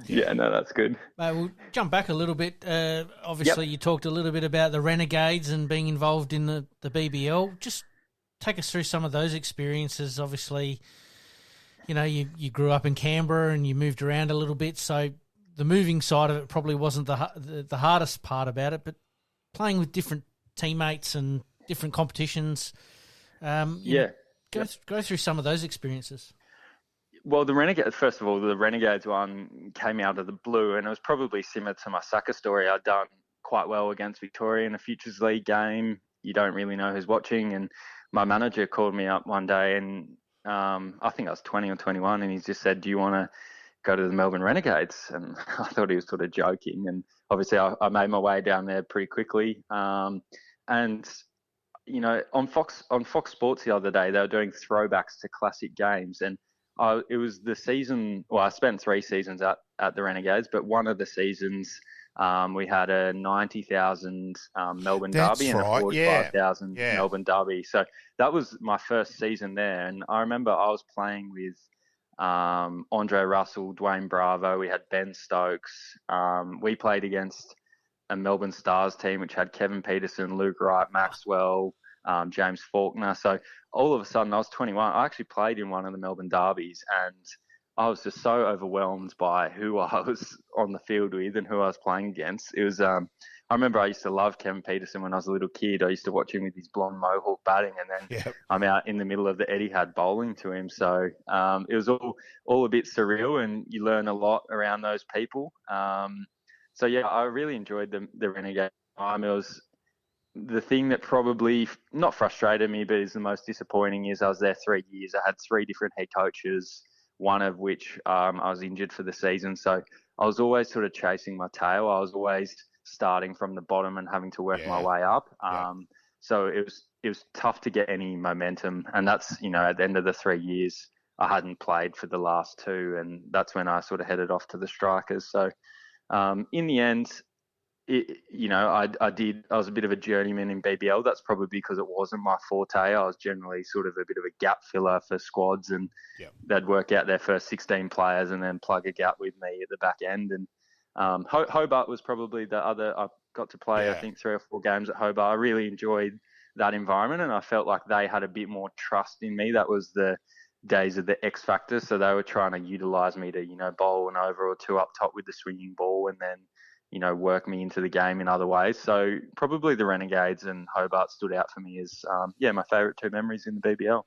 Yeah. So No, that's good. We'll jump back a little bit. Obviously, You talked a little bit about the Renegades and being involved in the BBL. Just take us through some of those experiences. Obviously, you grew up in Canberra and you moved around a little bit, so the moving side of it probably wasn't the hardest part about it, but playing with different teammates and different competitions. Go through some of those experiences. Well, first of all, the Renegades one came out of the blue, and it was probably similar to my soccer story. I'd done quite well against Victoria in a Futures League game. You don't really know who's watching, and my manager called me up one day, and I think I was 20 or 21, and he just said, "Do you want to go to the Melbourne Renegades?" And I thought he was sort of joking, and obviously I made my way down there pretty quickly. And on Fox Sports the other day, they were doing throwbacks to classic games, and it was the season. Well, I spent 3 seasons at the Renegades, but one of the seasons we had a 90,000 Melbourne Derby and a 45,000 Melbourne Derby. So that was my first season there, and I remember I was playing with Andre Russell, Dwayne Bravo. We had Ben Stokes. We played against a Melbourne Stars team which had Kevin Peterson, Luke Wright, Maxwell, James Faulkner. So all of a sudden I was 21. I actually played in one of the Melbourne derbies, and I was just so overwhelmed by who I was on the field with and who I was playing against. It was I remember I used to love Kevin Peterson when I was a little kid. I used to watch him with his blonde mohawk batting, and then I'm out in the middle of the Etihad bowling to him. So it was all a bit surreal, and you learn a lot around those people. So yeah, I really enjoyed the Renegade time. It was the thing that probably not frustrated me, but is the most disappointing is I was there 3 years. I had 3 different head coaches, one of which I was injured for the season. So I was always sort of chasing my tail. I was always starting from the bottom and having to work my way up. So it was tough to get any momentum. And that's, at the end of the 3 years, I hadn't played for the last 2. And that's when I sort of headed off to the Strikers. So in the end, I was a bit of a journeyman in BBL. That's probably because it wasn't my forte. I was generally sort of a bit of a gap filler for squads, and they'd work out their first 16 players and then plug a gap with me at the back end. And Hobart was probably the other. I got to play, I think, 3 or 4 games at Hobart. I really enjoyed that environment, and I felt like they had a bit more trust in me. That was the days of the X Factor, so they were trying to utilise me to, bowl an over or 2 up top with the swinging ball, and then work me into the game in other ways. So probably the Renegades and Hobart stood out for me as, my favourite 2 memories in the BBL.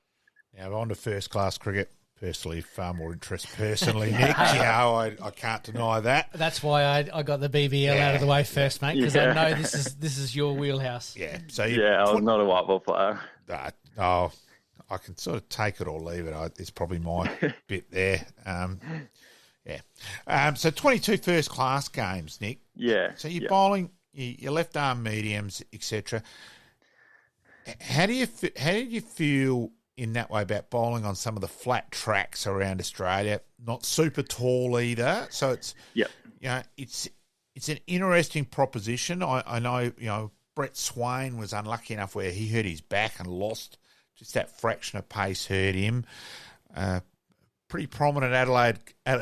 Now, on to first-class cricket. Personally, far more interest personally, Nick. I can't deny that. That's why I got the BBL out of the way first, mate, because I know this is your wheelhouse. Yeah. So I was not a white ball player. I can sort of take it or leave it. It's probably my bit there. So 22 first-class games, Nick. Yeah. So you're bowling, your left-arm mediums, etc. How did you feel in that way about bowling on some of the flat tracks around Australia? Not super tall either. So it's it's an interesting proposition. I know Brett Swain was unlucky enough where he hurt his back and lost. Just that fraction of pace hurt him. Pretty prominent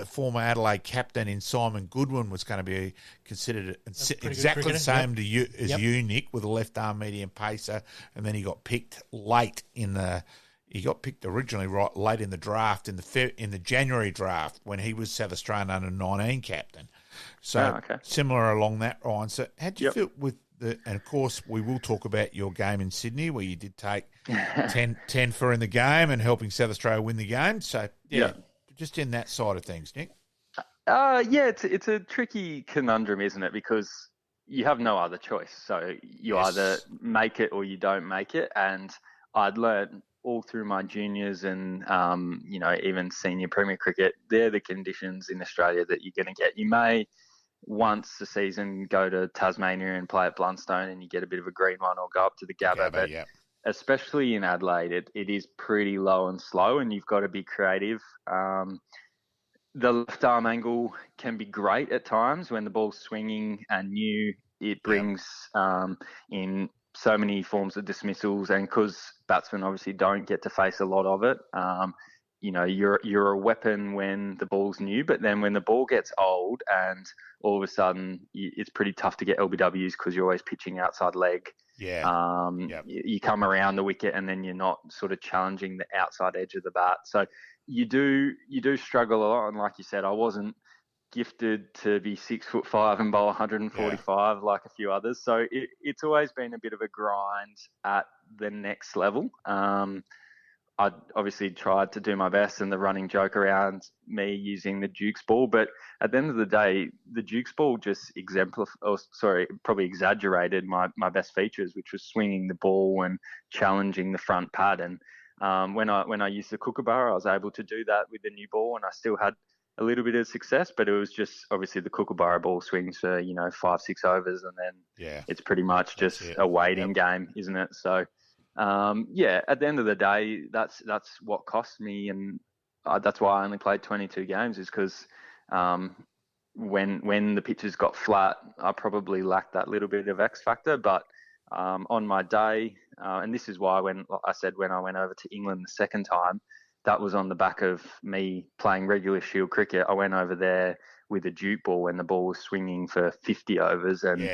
former Adelaide captain in Simon Goodwin was going to be considered exactly the same as you, Nick, with a left arm medium pacer, and then he got picked late He got picked originally right late in the draft, in the January draft when he was South Australian under-19 captain. So similar along that line. So how do you feel with and of course we will talk about your game in Sydney where you did take 10 for in the game and helping South Australia win the game. So just in that side of things, Nick. It's a tricky conundrum, isn't it? Because you have no other choice. So you either make it or you don't make it. And I'd learned all through my juniors and, even senior Premier cricket, they're the conditions in Australia that you're going to get. You may once a season go to Tasmania and play at Blundstone and you get a bit of a green one, or go up to the Gabba. But especially in Adelaide, it is pretty low and slow, and you've got to be creative. The left arm angle can be great at times when the ball's swinging and new. It brings in so many forms of dismissals, and because batsmen obviously don't get to face a lot of it, you're a weapon when the ball's new, but then when the ball gets old and all of a sudden it's pretty tough to get LBWs because you're always pitching outside leg. You come around the wicket and then you're not sort of challenging the outside edge of the bat. So you do struggle a lot. And like you said, I wasn't gifted to be 6'5" and bowl 145 like a few others. So it's always been a bit of a grind at the next level. I obviously tried to do my best, and the running joke around me using the Duke's ball, but at the end of the day, the Duke's ball just probably exaggerated my best features, which was swinging the ball and challenging the front pad. And when I used the Kookaburra, I was able to do that with the new ball, and I still had a little bit of success, but it was just obviously the Kookaburra ball swings for 5-6 overs, and then it's pretty much just a waiting game, isn't it? So. At the end of the day, that's what cost me, and that's why I only played 22 games, is because when the pitches got flat, I probably lacked that little bit of X factor. But on my day, and this is why when I went over to England the second time, that was on the back of me playing regular Shield cricket. I went over there with a Duke ball when the ball was swinging for 50 overs, and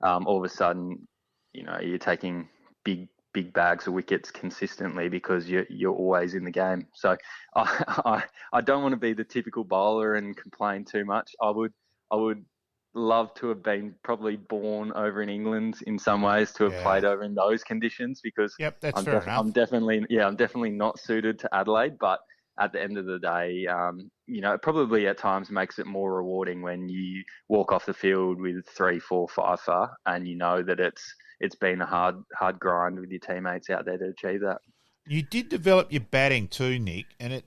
all of a sudden, you're taking big bags of wickets consistently because you're always in the game. So I don't want to be the typical bowler and complain too much. I would love to have been probably born over in England in some ways to have played over in those conditions, because that's fair enough. I'm definitely not suited to Adelaide, but at the end of the day, it probably at times makes it more rewarding when you walk off the field with 3, 4, 5 for, and you know that it's been a hard grind with your teammates out there to achieve that. You did develop your batting too, Nick, and it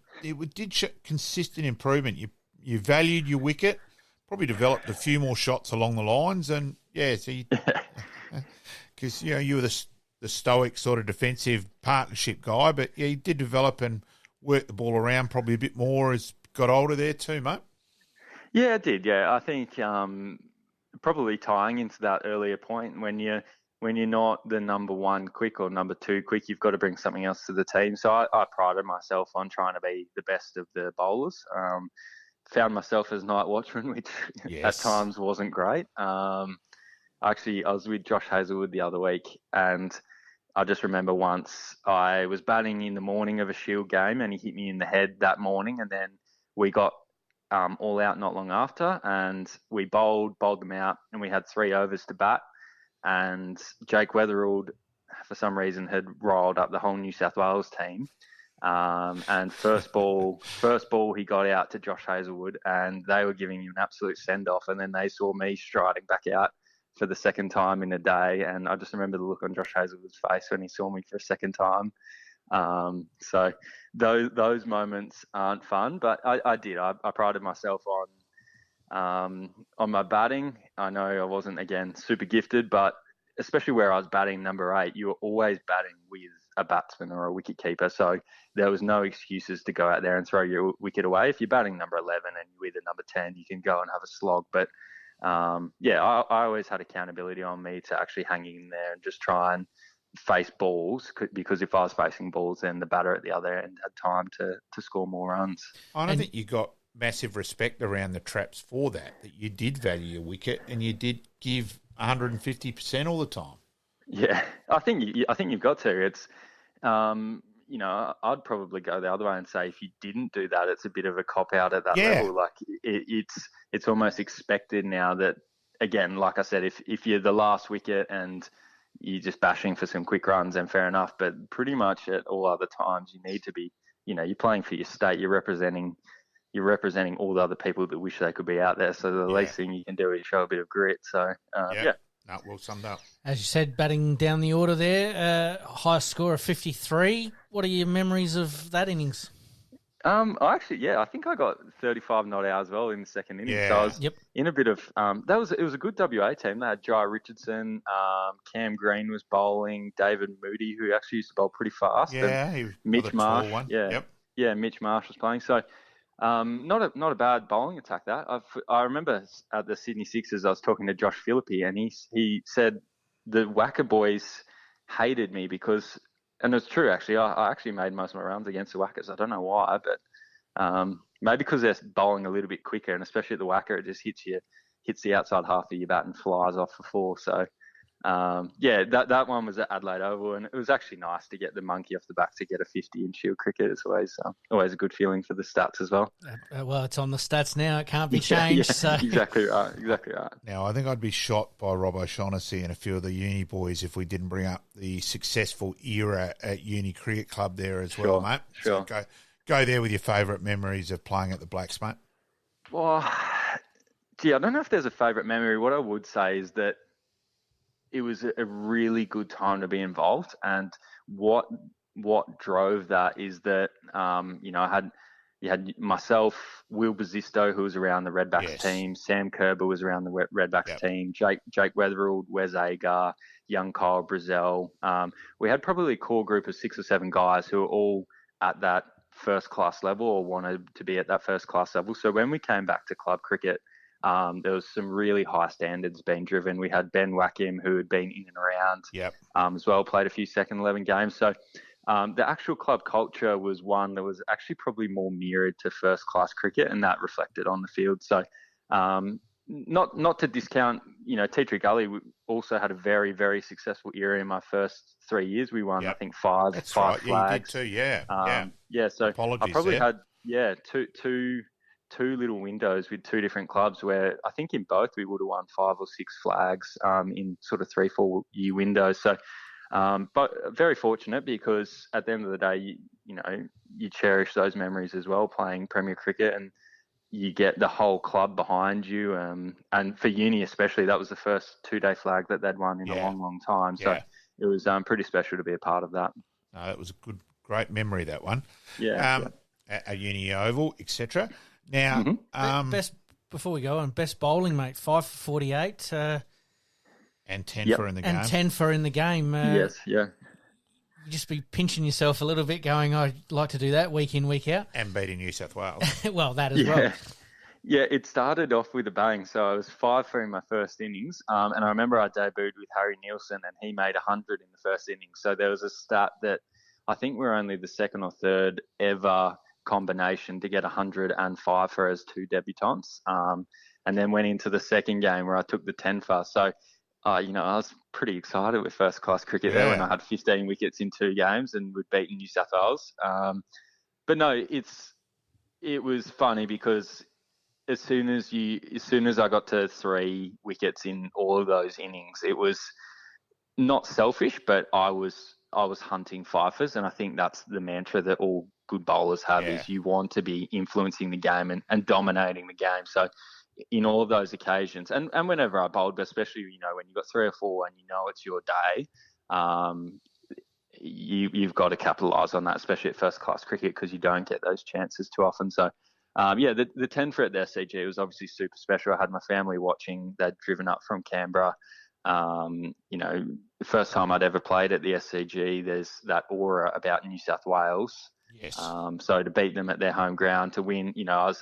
did show consistent improvement. You valued your wicket, probably developed a few more shots along the lines, and because you were the stoic sort of defensive partnership guy, but you did develop and work the ball around probably a bit more as got older there too, mate. Yeah, it did. Yeah, I think probably tying into that earlier point, when you're not the number one quick or number two quick, you've got to bring something else to the team. So I prided myself on trying to be the best of the bowlers. Found myself as night watchman, which at times wasn't great. Actually, I was with Josh Hazlewood the other week, and I just remember once I was batting in the morning of a Shield game, and he hit me in the head that morning, and then we got all out not long after, and we bowled them out, and we had 3 overs to bat. And Jake Weatherald, for some reason, had riled up the whole New South Wales team. And first ball he got out to Josh Hazlewood, and they were giving him an absolute send-off. And then they saw me striding back out for the second time in a day. And I just remember the look on Josh Hazlewood's face when he saw me for a second time. So those moments aren't fun, but I prided myself on my batting. I know I wasn't, again, super gifted, but especially where I was batting number 8, you were always batting with a batsman or a wicket keeper. So there was no excuses to go out there and throw your wicket away. If you're batting number 11 and you're with a number 10, you can go and have a slog. But I always had accountability on me to actually hang in there and just try and face balls, because if I was facing balls, then the batter at the other end had time to score more runs. I don't think you got massive respect around the traps for that you did value your wicket and you did give 150% all the time. Yeah, I think you've got to. It's, I'd probably go the other way and say if you didn't do that, it's a bit of a cop out at that level. Like it's almost expected now that, again, like I said, if you're the last wicket and you're just bashing for some quick runs, then fair enough. But pretty much at all other times, you need to be, you're playing for your state. You're representing all the other people that wish they could be out there. So the least thing you can do is show a bit of grit. So, No, well summed up. As you said, batting down the order there, highest score of 53. What are your memories of that innings? I think I got 35 not out as well in the second inning. Yeah. So I was Yep. in a bit of it was a good WA team. They had Jai Richardson, Cam Green was bowling, David Moody, who actually used to bowl pretty fast. Yeah, and he was Mitch the tall Marsh. one. Yeah. Yep. Yeah, Mitch Marsh was playing. So not a bad bowling attack that. I remember at the Sydney Sixers I was talking to Josh Philippi and he said the Wacker boys hated me because, and it's true actually, I actually made most of my runs against the Wackers. I don't know why, but maybe because they're bowling a little bit quicker, and especially at the Wacker, it just hits the outside half of your bat and flies off for four. So that one was at Adelaide Oval, and it was actually nice to get the monkey off the back to get a 50 in Shield cricket. It's always a good feeling for the stats as well. Well, it's on the stats now. It can't be changed. Yeah, So. Exactly right. Now, I think I'd be shot by Rob O'Shaughnessy and a few of the uni boys if we didn't bring up the successful era at Uni Cricket Club there as well, mate. Sure. So go there with your favourite memories of playing at the Blacks, mate. Well, I don't know if there's a favourite memory. What I would say is that it was a really good time to be involved, and what drove that is that you had myself, Will Bazisto, who was around the Redbacks team, Sam Kerber was around the Redbacks team, Jake Weatherald, Wes Agar, young Kyle Brazell. We had probably a core group of 6 or 7 guys who were all at that first class level or wanted to be at that first class level. So when we came back to club cricket, there was some really high standards being driven. We had Ben Wackham, who had been in and around as well, played a few second 11 games. So the actual club culture was one that was actually probably more mirrored to first class cricket, and that reflected on the field. So not to discount, Tea Tree Gully also had a very, very successful era in my first 3 years. We won, I think, five flags. Yeah, you did too, So apologies I probably there. had two little windows with 2 different clubs where I think in both we would have won 5 or 6 flags in sort of 3-4 year windows. So, but very fortunate because at the end of the day, you cherish those memories as well, playing Premier Cricket, and you get the whole club behind you. And for uni especially, that was the first 2-day flag that they'd won in a long, long time. So it was pretty special to be a part of that. No, that was a great memory, that one. Yeah. At Uni Oval, etc. Now, best before we go on, best bowling, mate, 5 for 48, and 10 for in the game. And 10 for in the game. Yes, yeah. You just be pinching yourself a little bit, going, "I'd like to do that week in, week out." And beating New South Wales. Well, that as well. Yeah, it started off with a bang. So I was 5 for in my first innings, and I remember I debuted with Harry Nielsen, and he made 100 in the first innings. So there was a stat that I think we're only the second or third ever combination to get 105 for as 2 debutants, and then went into the second game where I took the 10 for. So I was pretty excited with first class cricket there when I had 15 wickets in 2 games and we'd beaten New South Wales. But no, it was funny because as soon as I got to 3 wickets in all of those innings, it was not selfish, but I was hunting fifers, and I think that's the mantra that all good bowlers have is you want to be influencing the game and dominating the game. So in all of those occasions, and whenever I bowled, but especially when you've got 3 or 4 and it's your day, you've got to capitalise on that, especially at first class cricket, because you don't get those chances too often. So the 10 for at the SCG was obviously super special. I had my family watching. They'd driven up from Canberra. The first time I'd ever played at the SCG, there's that aura about New South Wales. Yes. So to beat them at their home ground, to win, I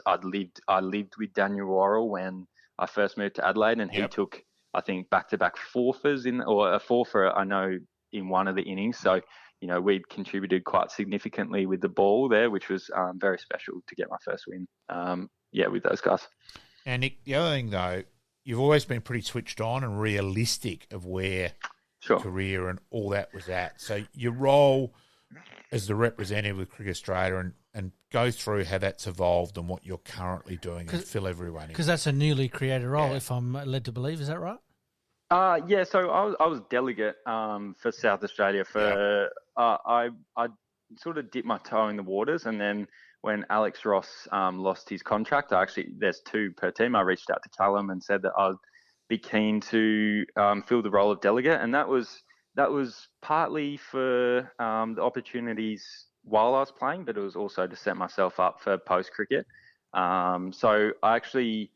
lived with Daniel Worrell when I first moved to Adelaide, and he took, I think, back-to-back forfers or a forfer, I know, in one of the innings. So, we'd contributed quite significantly with the ball there, which was very special to get my first win. With those guys. And Nick, the other thing though, you've always been pretty switched on and realistic of where career and all that was at. So your role as the representative with Cricket Australia and go through how that's evolved and what you're currently doing and fill everyone in. Because that's a newly created role, if I'm led to believe. Is that right? So I was delegate for South Australia for I sort of dipped my toe in the waters, and then when Alex Ross lost his contract, there's 2 per team. I reached out to Callum and said that I'd be keen to fill the role of delegate, and that was partly for the opportunities while I was playing, but it was also to set myself up for post cricket. So I actually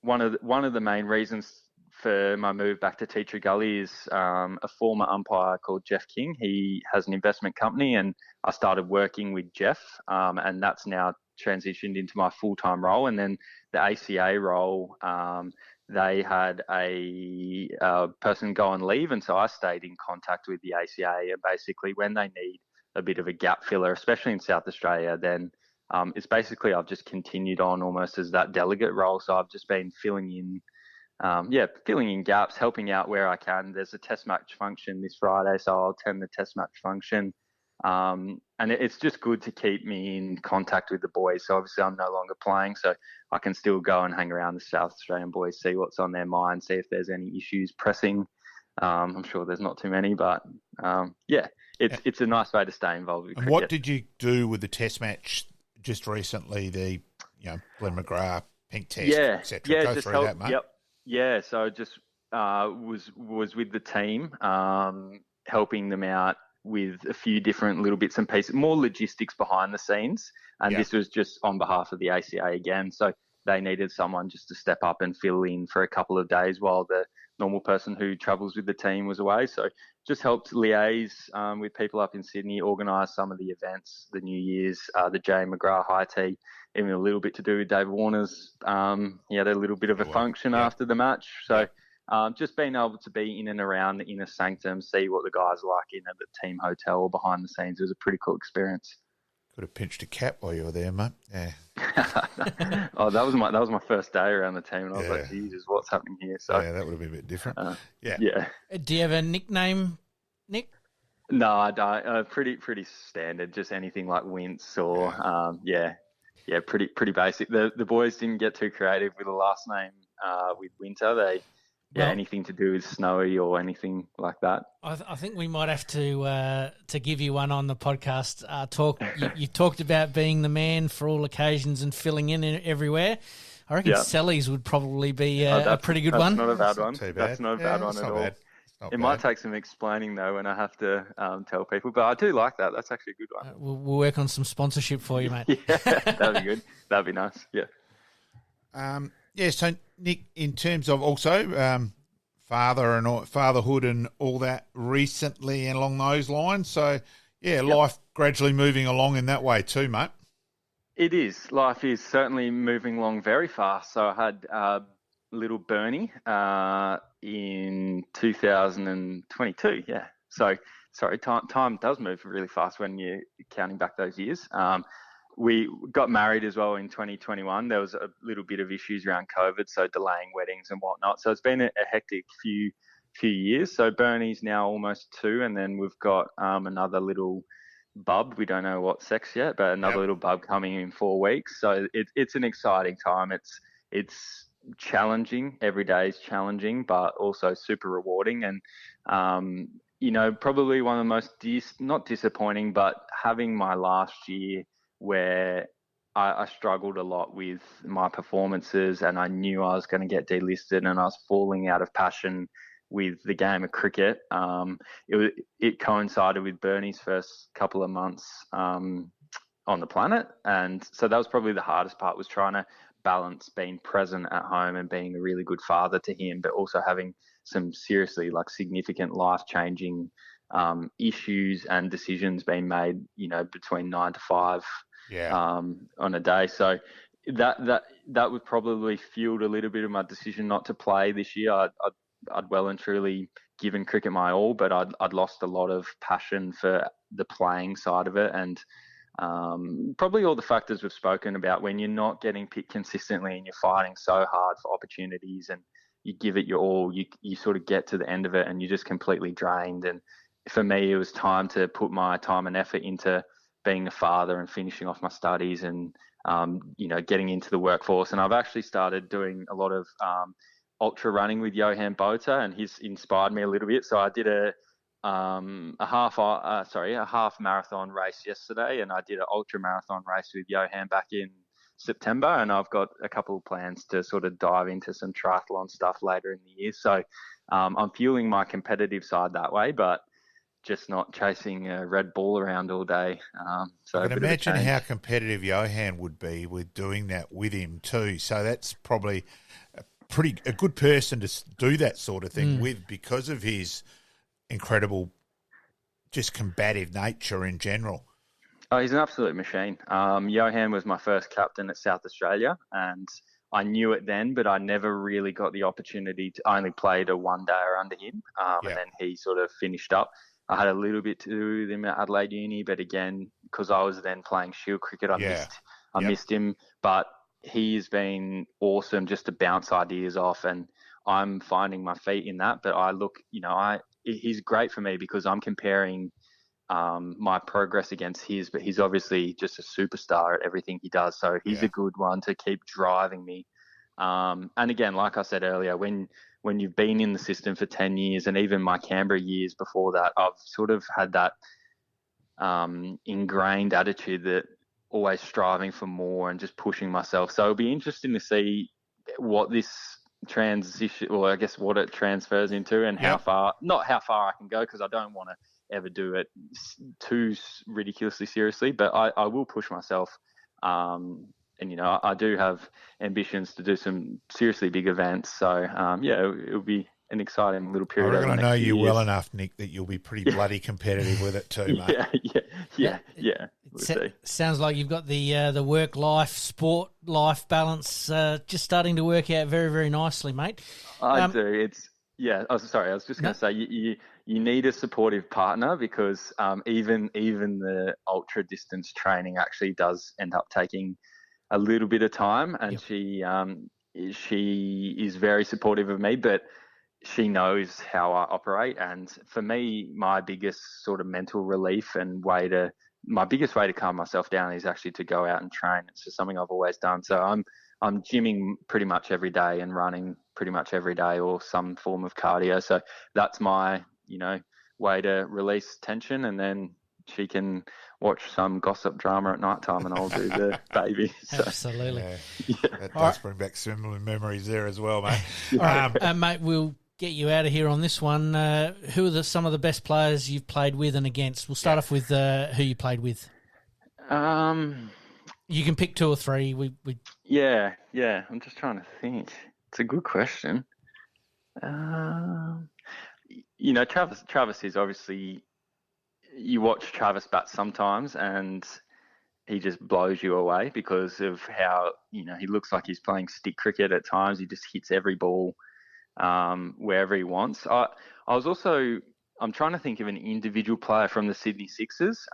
one of the main reasons for my move back to Teacher Gully is a former umpire called Jeff King. He has an investment company, and I started working with Jeff, and that's now transitioned into my full-time role. And then the ACA role, they had a person go on leave, and so I stayed in contact with the ACA. And basically, when they need a bit of a gap filler, especially in South Australia, then it's basically I've just continued on almost as that delegate role. So I've just been filling in gaps, helping out where I can. There's a test match function this Friday, so I'll attend the test match function. And it's just good to keep me in contact with the boys. So obviously I'm no longer playing, so I can still go and hang around the South Australian boys, see what's on their mind, see if there's any issues pressing. I'm sure there's not too many, but it's a nice way to stay involved with cricket. And what did you do with the test match just recently, the Glenn McGrath pink test, etc.? Go through that, mate. Yep. Yeah, so just was with the team, helping them out with a few different little bits and pieces, more logistics behind the scenes. And this was just on behalf of the ACA again. So they needed someone just to step up and fill in for a couple of days while the normal person who travels with the team was away. So just helped liaise with people up in Sydney, organise some of the events, the New Year's, the J McGrath High Tea, even a little bit to do with Dave Warner's. He had a little bit of a function after the match. So just being able to be in and around the inner sanctum, see what the guys are like in at the team hotel or behind the scenes, it was a pretty cool experience. Could have pinched a cap while you were there, mate. Yeah. Oh, that was my first day around the team, and I was like, Jesus, what's happening here? So that would have been a bit different. Yeah. Do you have a nickname, Nick? No, I don't. Pretty standard. Just anything like Wince or pretty basic. The boys didn't get too creative with the last name with Winter. Anything to do with Snowy or anything like that. I think we might have to give you one on the podcast. You talked about being the man for all occasions and filling in everywhere. I reckon Sally's would probably be a pretty good one. That's not a bad one. That's not a bad one at all. Bad. It might take some explaining though when I have to tell people, but I do like that. That's actually a good one. We'll work on some sponsorship for you, mate. Yeah, that'd be good. That'd be nice. Yeah. So Nick, in terms of also fatherhood and all that recently and along those lines, so life gradually moving along in that way too, mate. It is. Life is certainly moving along very fast. So I had little Bernie in 2022. Yeah. So sorry, time does move really fast when you're counting back those years. We got married as well in 2021. There was a little bit of issues around COVID, so delaying weddings and whatnot. So it's been a hectic few years. So Bernie's now almost 2, and then we've got another little bub. We don't know what sex yet, but another little bub coming in 4 weeks. So it's an exciting time. It's challenging. Every day is challenging, but also super rewarding. And probably one of the most not disappointing, but having my last year where I struggled a lot with my performances, and I knew I was going to get delisted, and I was falling out of passion with the game of cricket. It coincided with Bernie's first couple of months on the planet, and so that was probably the hardest part, was trying to balance being present at home and being a really good father to him, but also having some seriously significant life-changing issues and decisions being made, between 9 to 5 on a day. So that would probably fueled a little bit of my decision not to play this year. I'd well and truly given cricket my all, but I'd lost a lot of passion for the playing side of it, and probably all the factors we've spoken about. When you're not getting picked consistently and you're fighting so hard for opportunities and you give it your all, you sort of get to the end of it and you're just completely drained. And for me, it was time to put my time and effort into being a father and finishing off my studies and getting into the workforce. And I've actually started doing a lot of ultra running with Johan Botha, and he's inspired me a little bit. So I did a half marathon race yesterday, and I did an ultra marathon race with Johan back in September, and I've got a couple of plans to sort of dive into some triathlon stuff later in the year. So I'm fueling my competitive side that way, but just not chasing a red ball around all day. So I can imagine how competitive Johan would be with doing that with him too. So that's probably a good person to do that sort of thing with, because of his incredible, just combative nature in general. Oh, he's an absolute machine. Johan was my first captain at South Australia, and I knew it then, but I never really got the opportunity to. I only played a one-dayer under him, and then he sort of finished up. I had a little bit to do with him at Adelaide Uni, but again, because I was then playing Shield cricket, I missed him. But he's been awesome just to bounce ideas off, and I'm finding my feet in that. But I look, he's great for me because I'm comparing my progress against his, but he's obviously just a superstar at everything he does. So he's a good one to keep driving me. And again, like I said earlier, when you've been in the system for 10 years, and even my Canberra years before that, I've sort of had that ingrained attitude that always striving for more and just pushing myself. So it'll be interesting to see what this transition, or I guess what it transfers into, and not how far I can go, because I don't want to ever do it too ridiculously seriously, but I will push myself. And, I do have ambitions to do some seriously big events. So, it'll be an exciting little period. I reckon I know you well enough, Nick, that you'll be pretty bloody competitive with it too, mate. Yeah. We'll see. Sounds like you've got the work-life, sport-life balance just starting to work out very, very nicely, mate. I do. I was just going to say, you need a supportive partner, because even the ultra distance training actually does end up taking a little bit of time, and she is very supportive of me, but she knows how I operate. And for me, my biggest sort of mental relief and my biggest way to calm myself down is actually to go out and train. It's just something I've always done. So I'm gymming pretty much every day and running pretty much every day, or some form of cardio. So that's my, way to release tension, and then she can watch some gossip drama at night time, and I'll do the baby. So. Absolutely. That does bring back similar memories there as well, mate. All right, mate, we'll get you out of here on this one. Who are some of the best players you've played with and against? We'll start off with who you played with. You can pick two or three. Yeah. I'm just trying to think. It's a good question. Travis is obviously, you watch Travis bat sometimes and he just blows you away because of how, he looks like he's playing stick cricket at times. He just hits every ball wherever he wants. I'm trying to think of an individual player from the Sydney Sixers,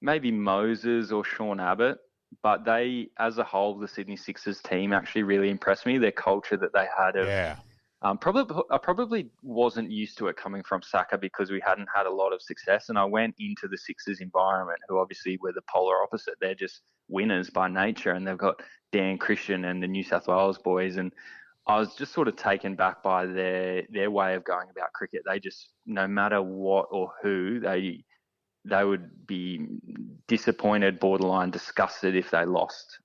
maybe Moses or Sean Abbott, but they, as a whole, the Sydney Sixers team actually really impressed me. Their culture that they had of I probably wasn't used to it coming from Saka because we hadn't had a lot of success, and I went into the Sixers environment, who obviously were the polar opposite. They're just winners by nature, and they've got Dan Christian and the New South Wales boys, and I was just sort of taken back by their way of going about cricket. They just, no matter what or who, they would be disappointed, borderline disgusted if they lost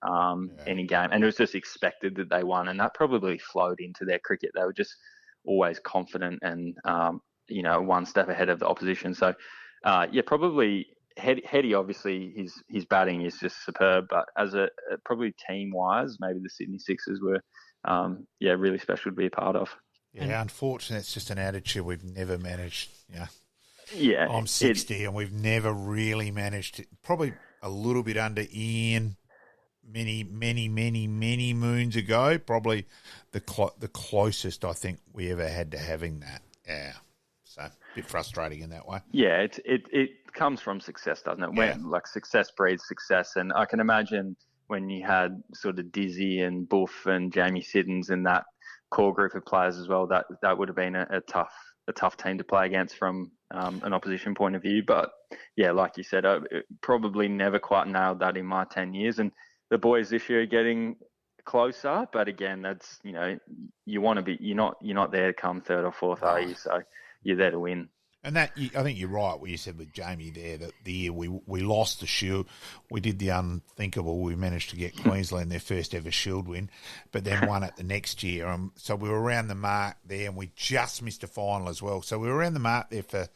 any game. And it was just expected that they won. And that probably flowed into their cricket. They were just always confident and, one step ahead of the opposition. So, probably Heady, obviously, his batting is just superb. But as probably team-wise, maybe the Sydney Sixers were, really special to be a part of. Yeah, unfortunately, it's just an attitude we've never managed, Yeah, I'm 60 and we've never really managed it. Probably a little bit under Ian many moons ago. Probably the closest I think we ever had to having that. Yeah, so a bit frustrating in that way. Yeah, it comes from success, doesn't it? When success breeds success, and I can imagine when you had sort of Dizzy and Buff and Jamie Siddons and that core group of players as well, that would have been a tough team to play against from an opposition point of view. But yeah, like you said, I probably never quite nailed that in my 10 years. And the boys this year are getting closer, but again, that's, you want to be, you're not there to come third or fourth, are you? So you're there to win. And that, I think you're right what you said with Jamie there, that the year we lost the Shield, we did the unthinkable. We managed to get Queensland their first ever Shield win, but then won it the next year. So we were around the mark there, and we just missed a final as well. So we were around the mark there for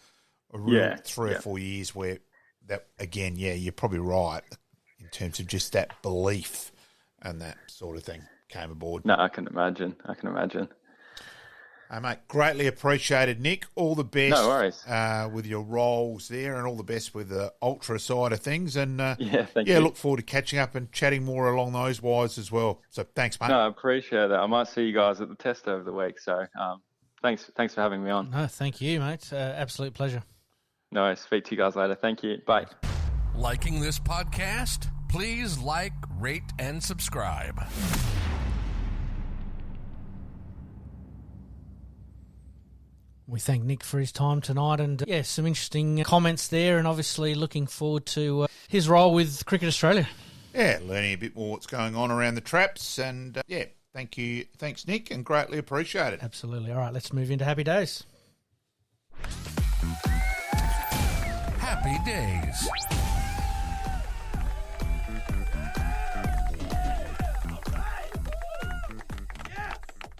a real 3 or 4 years where that, again, you're probably right in terms of just that belief and that sort of thing came aboard. No, I can imagine. Hey, mate, greatly appreciated, Nick. All the best. No worries. With your roles there, and all the best with the ultra side of things. And thank you. Look forward to catching up and chatting more along those wise as well. So thanks, mate. No, I appreciate that. I might see you guys at the test over the week. So thanks for having me on. No, thank you, mate. Absolute pleasure. No, I'll speak to you guys later. Thank you. Bye. Liking this podcast? Please like, rate, and subscribe. We thank Nick for his time tonight, and some interesting comments there, and obviously looking forward to his role with Cricket Australia. Yeah, learning a bit more what's going on around the traps, and thank you. Thanks, Nick, and greatly appreciate it. Absolutely. All right, let's move into Happy Days. Happy Days.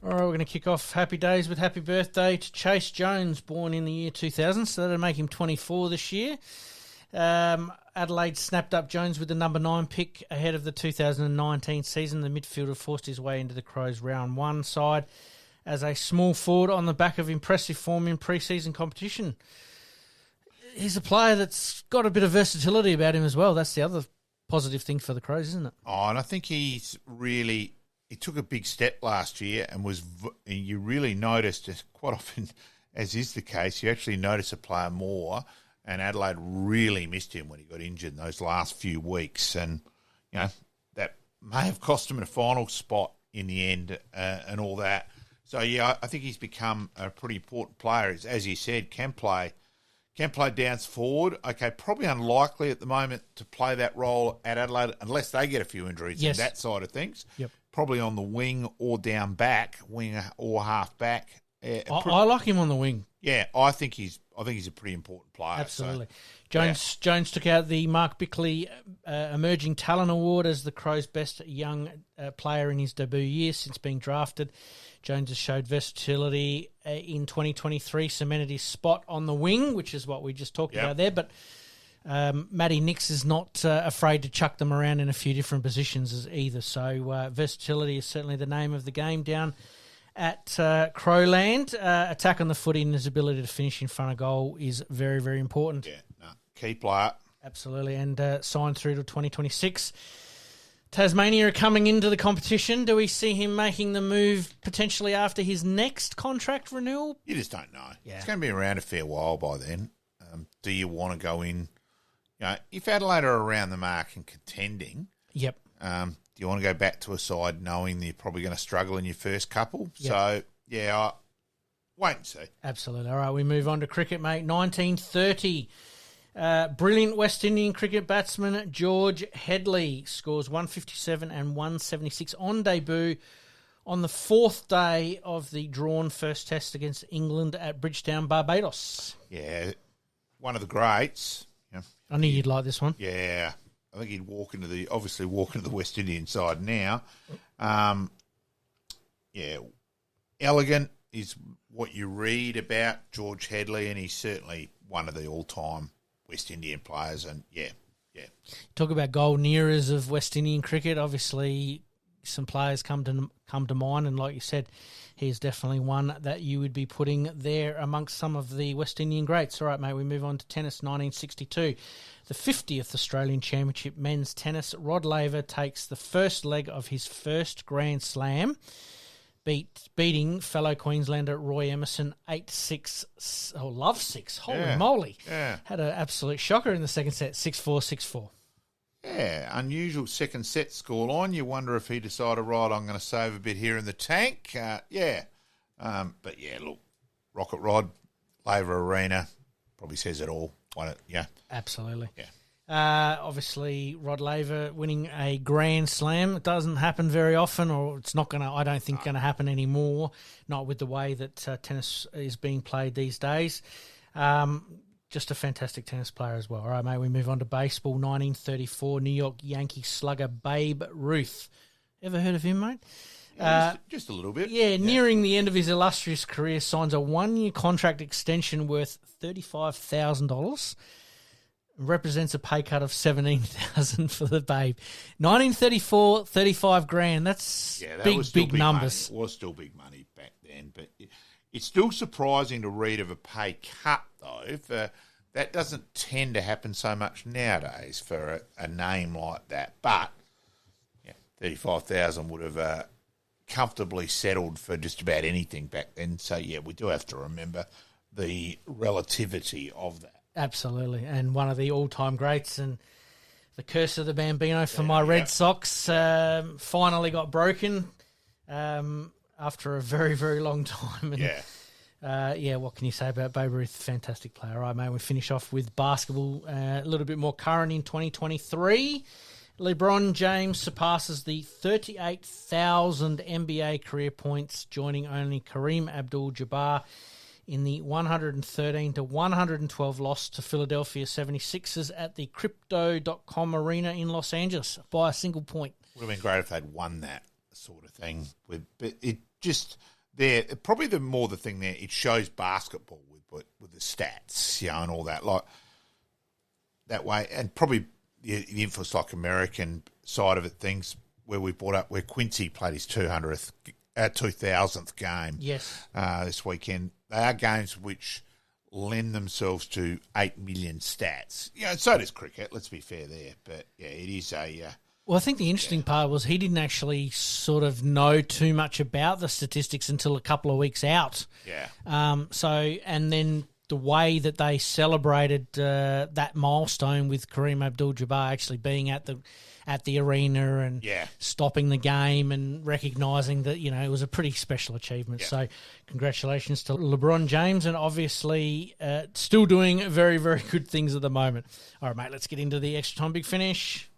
All right, we're going to kick off Happy Days with happy birthday to Chase Jones, born in the year 2000, so that'll make him 24 this year. Adelaide snapped up Jones with the number 9 pick ahead of the 2019 season. The midfielder forced his way into the Crows' round 1 side as a small forward on the back of impressive form in pre-season competition. He's a player that's got a bit of versatility about him as well. That's the other positive thing for the Crows, isn't it? Oh, and I think he took a big step last year, and you really noticed, quite often, as is the case, you actually notice a player more, and Adelaide really missed him when he got injured in those last few weeks, and that may have cost him a final spot in the end and all that. So I think he's become a pretty important player. As you said, can play downs forward. Okay, probably unlikely at the moment to play that role at Adelaide unless they get a few injuries and that side of things. Yep. Probably on the wing or down back, wing or half back. I like him on the wing. Yeah, I think he's a pretty important player. Absolutely. So, Jones took out the Mark Bickley Emerging Talent Award as the Crows' best young player in his debut year since being drafted. Jones has showed versatility in 2023, cemented his spot on the wing, which is what we just talked about there. But Matty Nix is not afraid to chuck them around in a few different positions either. So versatility is certainly the name of the game down at Crowland. Attack on the footy and his ability to finish in front of goal is very, very important. Yeah, key player. Absolutely, and signed through to 2026. Tasmania are coming into the competition. Do we see him making the move potentially after his next contract renewal? You just don't know. Yeah. It's going to be around a fair while by then. Do you want to go in? If Adelaide are around the mark and contending, yep. Do you want to go back to a side knowing that you're probably going to struggle in your first couple? Yep. So, wait and see. Absolutely. All right, we move on to cricket, mate. 1930. Brilliant West Indian cricket batsman George Headley scores 157 and 176 on debut on the 4th day of the drawn first test against England at Bridgetown, Barbados. Yeah, one of the greats. I knew you'd like this one. Yeah, I think he'd walk into the West Indian side now. Elegant is what you read about George Headley, and he's certainly one of the all-time West Indian players. And Talk about golden eras of West Indian cricket. Obviously, some players come to mind, and like you said, he's definitely one that you would be putting there amongst some of the West Indian greats. All right, mate, we move on to tennis. 1962, the 50th Australian Championship men's tennis. Rod Laver takes the first leg of his first Grand Slam, beating fellow Queenslander Roy Emerson 8-6. Oh, love 6. Holy moly. Yeah. Had an absolute shocker in the second set, 6-4, 6-4. Yeah, unusual second set scoreline. You wonder if he decided, right, I'm going to save a bit here in the tank. Look, Rocket Rod, Laver Arena, probably says it all. Absolutely. Yeah. Obviously, Rod Laver winning a Grand Slam. It doesn't happen very often, or it's not going to, I don't think, going to happen anymore, not with the way that tennis is being played these days. Just a fantastic tennis player as well. All right, mate, we move on to baseball. 1934 New York Yankee slugger Babe Ruth. Ever heard of him, mate? Just a little bit. Yeah, nearing the end of his illustrious career, signs a 1-year contract extension worth $35,000. Represents a pay cut of $17,000 for the Babe. 1934, $35,000. That's big numbers. Money. It was still big money back then, but it's still surprising to read of a pay cut, though. That doesn't tend to happen so much nowadays for a name like that. But 35,000 would have comfortably settled for just about anything back then. So we do have to remember the relativity of that. Absolutely, and one of the all-time greats, and the curse of the Bambino for my Red Sox finally got broken after a very, very long time. And, what can you say about Babe Ruth? Fantastic player. All right, mate, we finish off with basketball, a little bit more current in 2023. LeBron James surpasses the 38,000 NBA career points, joining only Kareem Abdul-Jabbar in the 113-112 loss to Philadelphia 76ers at the Crypto.com Arena in Los Angeles by a single point. Would have been great if they'd won that sort of thing. But it just probably the thing there. It shows basketball with the stats, and all that like that way, and probably the influence like American side of it, things where we brought up where Quincy played his 2000th game. Yes, this weekend. They are games which lend themselves to 8 million stats. So does cricket, let's be fair there. But, it is a... Well, I think the interesting part was he didn't actually sort of know too much about the statistics until a couple of weeks out. Yeah. And then the way that they celebrated that milestone with Kareem Abdul-Jabbar actually being at the arena and stopping the game and recognising that, it was a pretty special achievement. Yeah. So congratulations to LeBron James, and obviously still doing very, very good things at the moment. All right, mate, let's get into the extra time big finish.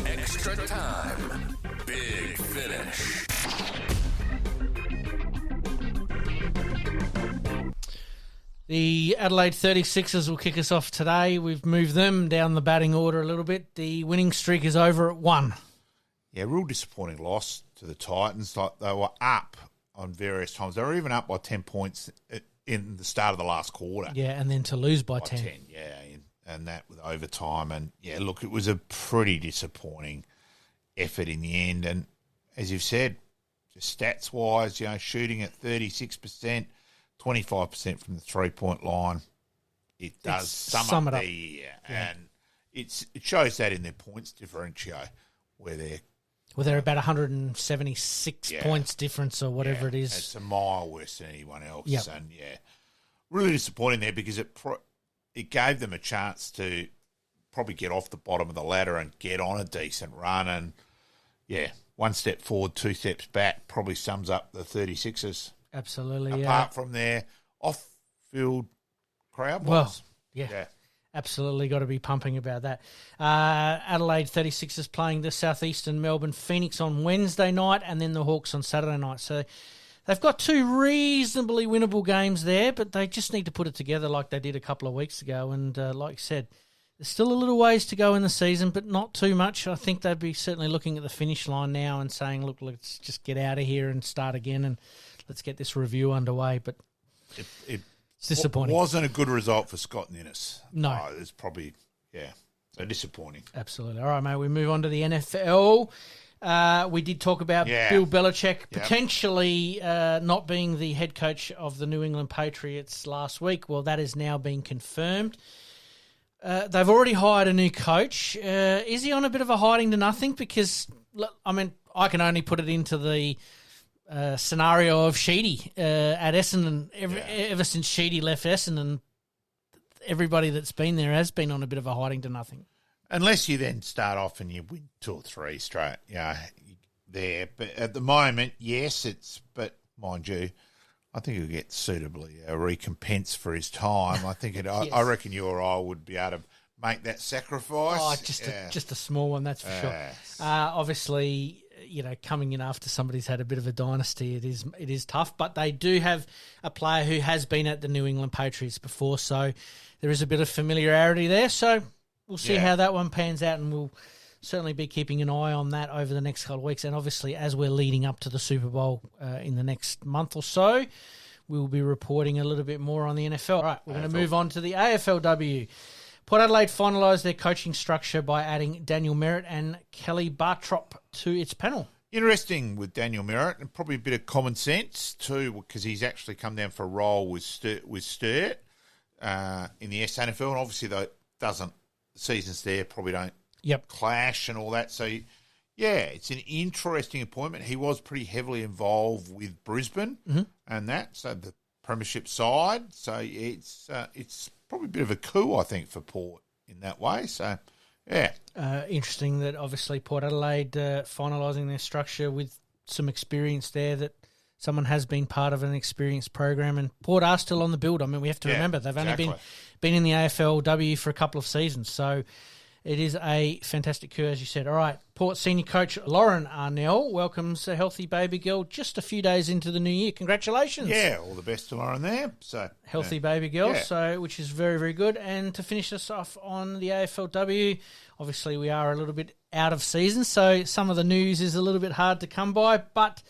Extra time big finish. The Adelaide 36ers will kick us off today. We've moved them down the batting order a little bit. The winning streak is over at 1. Yeah, real disappointing loss to the Titans. Like they were up on various times. They were even up by 10 points in the start of the last quarter. Yeah, and then to lose by 10. Yeah, and that with overtime. And, look, it was a pretty disappointing effort in the end. And as you've said, just stats-wise, shooting at 36%, 25% from the three-point line. It does sum it up. And it shows that in their points differential where they're about 176 points difference or whatever it is. It's a mile worse than anyone else. Yep. And, really disappointing there because it gave them a chance to probably get off the bottom of the ladder and get on a decent run. And, one step forward, 2 steps back probably sums up the 36ers. Absolutely. Apart from their off-field crowd. Well, absolutely got to be pumping about that. Adelaide 36ers playing the Southeastern Melbourne Phoenix on Wednesday night and then the Hawks on Saturday night. So they've got 2 reasonably winnable games there, but they just need to put it together like they did a couple of weeks ago. And like you said, there's still a little ways to go in the season, but not too much. I think they'd be certainly looking at the finish line now and saying, look, let's just get out of here and start again and let's get this review underway. But it's disappointing. It wasn't a good result for Scott Ninnis. No. It's probably, so disappointing. Absolutely. All right, mate, we move on to the NFL. We did talk about Bill Belichick potentially not being the head coach of the New England Patriots last week. Well, that has now been confirmed. They've already hired a new coach. Is he on a bit of a hiding to nothing? Because, I can only put it into the scenario of Sheedy at Essendon. Ever since Sheedy left Essendon, everybody that's been there has been on a bit of a hiding to nothing. Unless you then start off and you win 2 or 3 straight, there. But at the moment, but mind you, I think he'll get suitably recompense for his time. I think yes. I reckon you or I would be able to make that sacrifice. Oh, just a small one, that's for sure. Obviously, coming in after somebody's had a bit of a dynasty, it is tough. But they do have a player who has been at the New England Patriots before, so there is a bit of familiarity there. So we'll see how that one pans out, and we'll certainly be keeping an eye on that over the next couple of weeks. And obviously, as we're leading up to the Super Bowl in the next month or so, we'll be reporting a little bit more on the NFL. All right, we're going to move on to the AFL W. Port Adelaide finalised their coaching structure by adding Daniel Merritt and Kelly Bartrop to its panel. Interesting with Daniel Merritt, and probably a bit of common sense too, because he's actually come down for a role with Sturt in the SANFL, and obviously though the seasons there probably don't clash and all that. So it's an interesting appointment. He was pretty heavily involved with Brisbane and that, so the premiership side. So it's probably a bit of a coup, I think, for Port in that way. So, interesting that obviously Port Adelaide finalising their structure with some experience there, that someone has been part of an experienced program, and Port are still on the build. I mean, we have to remember they've only been in the AFL W for a couple of seasons, so it is a fantastic coup, as you said. All right, Port senior coach Lauren Arnell welcomes a healthy baby girl just a few days into the new year. Congratulations. Yeah, all the best to Lauren there. So healthy baby girl, so which is very, very good. And to finish us off on the AFLW, obviously we are a little bit out of season, so some of the news is a little bit hard to come by, but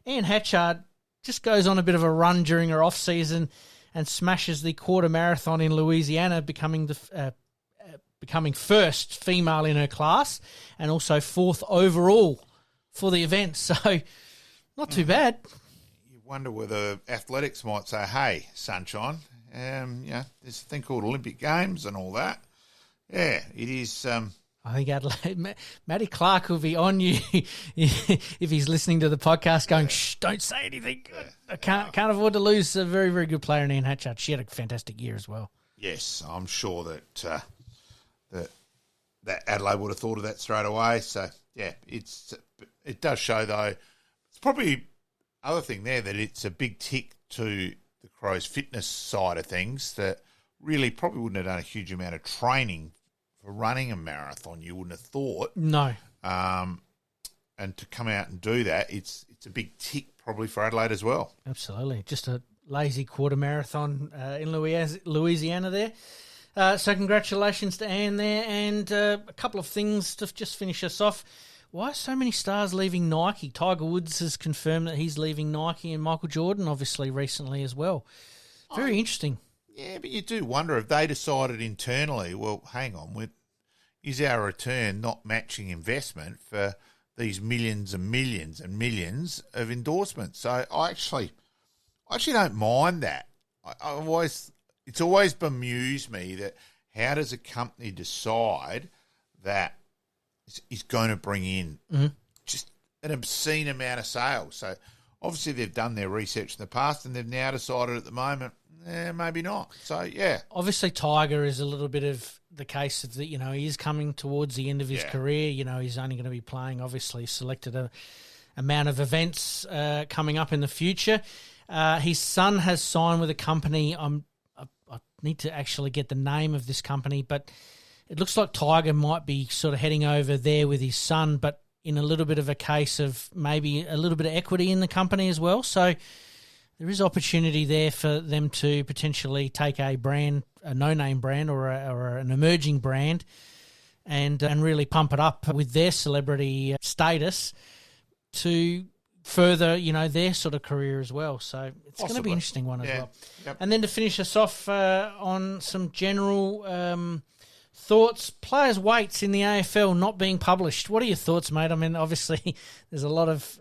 Ian Hatchard just goes on a bit of a run during her off-season and smashes the quarter marathon in Louisiana, becoming first female in her class and also fourth overall for the event. So not too bad. You wonder whether athletics might say, hey, sunshine, there's a thing called Olympic Games and all that. Yeah, it is. I think Adelaide, Matty Clark will be on you if he's listening to the podcast going, shh, don't say anything. I can't afford to lose a very, very good player in Ian Hatchard. She had a fantastic year as well. Yes, I'm sure that Adelaide would have thought of that straight away. So, it does show, though, it's probably other thing there that it's a big tick to the Crows' fitness side of things, that really probably wouldn't have done a huge amount of training for running a marathon, you wouldn't have thought. No. And to come out and do that, it's a big tick probably for Adelaide as well. Absolutely. Just a lazy quarter marathon in Louisiana there. So congratulations to Anne there, and a couple of things to just finish us off. Why are so many stars leaving Nike? Tiger Woods has confirmed that he's leaving Nike, and Michael Jordan obviously recently as well. Very interesting. Yeah, but you do wonder if they decided internally, well, hang on, is our return not matching investment for these millions and millions and millions of endorsements? So I actually don't mind that. It's always bemused me that how does a company decide that it's going to bring in just an obscene amount of sales? So obviously they've done their research in the past and they've now decided at the moment, maybe not. So, yeah. Obviously Tiger is a little bit of the case of that, he is coming towards the end of his career. He's only going to be playing, obviously, selected a amount of events coming up in the future. His son has signed with a company. I need to actually get the name of this company, but it looks like Tiger might be sort of heading over there with his son, but in a little bit of a case of maybe a little bit of equity in the company as well. So there is opportunity there for them to potentially take a brand, a no-name brand or an emerging brand, and really pump it up with their celebrity status to further, their sort of career as well. So it's going to be an interesting one as well. Yep. And then to finish us off on some general thoughts, players' weights in the AFL not being published. What are your thoughts, mate? I mean, obviously there's a lot of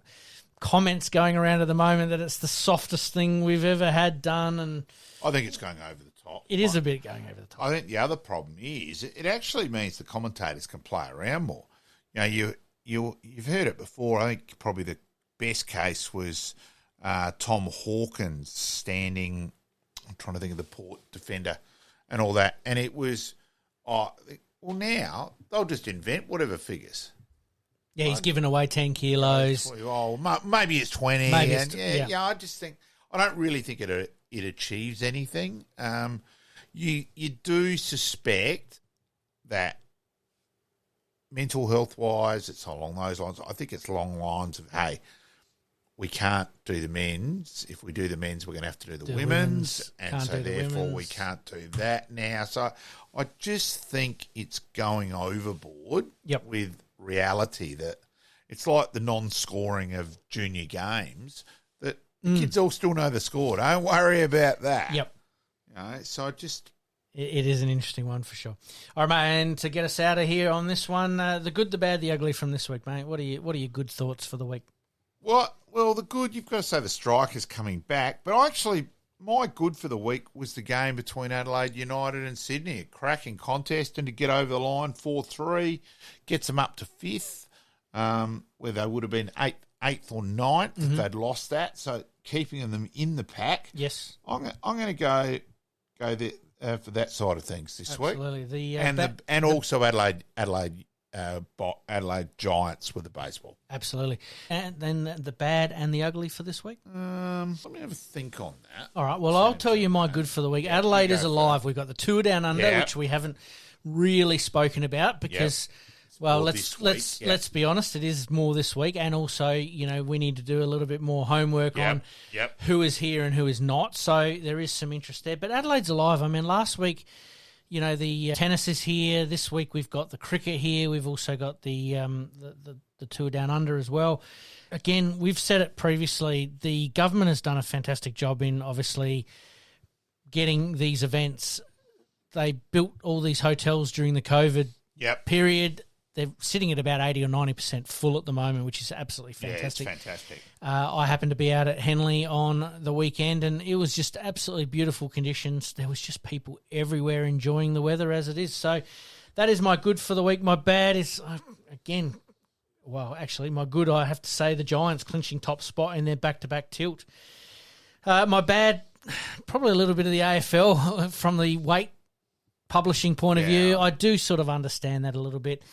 comments going around at the moment that it's the softest thing we've ever had done, and I think it's going over the top. It is a bit going over the top. I think the other problem is it actually means the commentators can play around more. You've heard it before. I think probably the best case was Tom Hawkins standing, I'm trying to think of the Port defender and all that, and it was, now they'll just invent whatever figures. Yeah, he's given away 10 kilos. Maybe it's 20. Maybe I just think, I don't really think it achieves anything. You do suspect that mental health wise, it's along those lines. I think it's along lines of, hey, we can't do the men's. If we do the men's, we're going to have to do the women's. And so therefore we can't do that now. So I just think it's going overboard with reality, that it's like the non-scoring of junior games, that the kids all still know the score. Don't worry about that. Yep. You know, so it is an interesting one for sure. All right, mate, and to get us out of here on this one, the good, the bad, the ugly from this week, mate. What are your good thoughts for the week? What? Well, the good, you've got to say the strikers coming back. But actually, my good for the week was the game between Adelaide United and Sydney. A cracking contest, and to get over the line 4-3 gets them up to 5th, where they would have been 8th or 9th if they'd lost that. So keeping them in the pack. Yes. I'm going to go there for that side of things this week. Absolutely. And also Adelaide Giants with the baseball. Absolutely. And then the bad and the ugly for this week? Let me have a think on that. All right. Well, I'll tell you my good for the week. Adelaide is alive. We've got the tour down under, which we haven't really spoken about because, well, let's be honest, it is more this week. And also, we need to do a little bit more homework on who is here and who is not. So there is some interest there. But Adelaide's alive. I mean, last week, the tennis is here. This week we've got the cricket here. We've also got the tour down under as well. Again, we've said it previously. The government has done a fantastic job in obviously getting these events. They built all these hotels during the COVID period. They're sitting at about 80 or 90% full at the moment, which is absolutely fantastic. Yeah, it's fantastic. I happened to be out at Henley on the weekend, and it was just absolutely beautiful conditions. There was just people everywhere enjoying the weather as it is. So that is my good for the week. My bad is, my good, I have to say, the Giants clinching top spot in their back-to-back tilt. My bad, probably a little bit of the AFL from the weight publishing point of view. I do sort of understand that a little bit.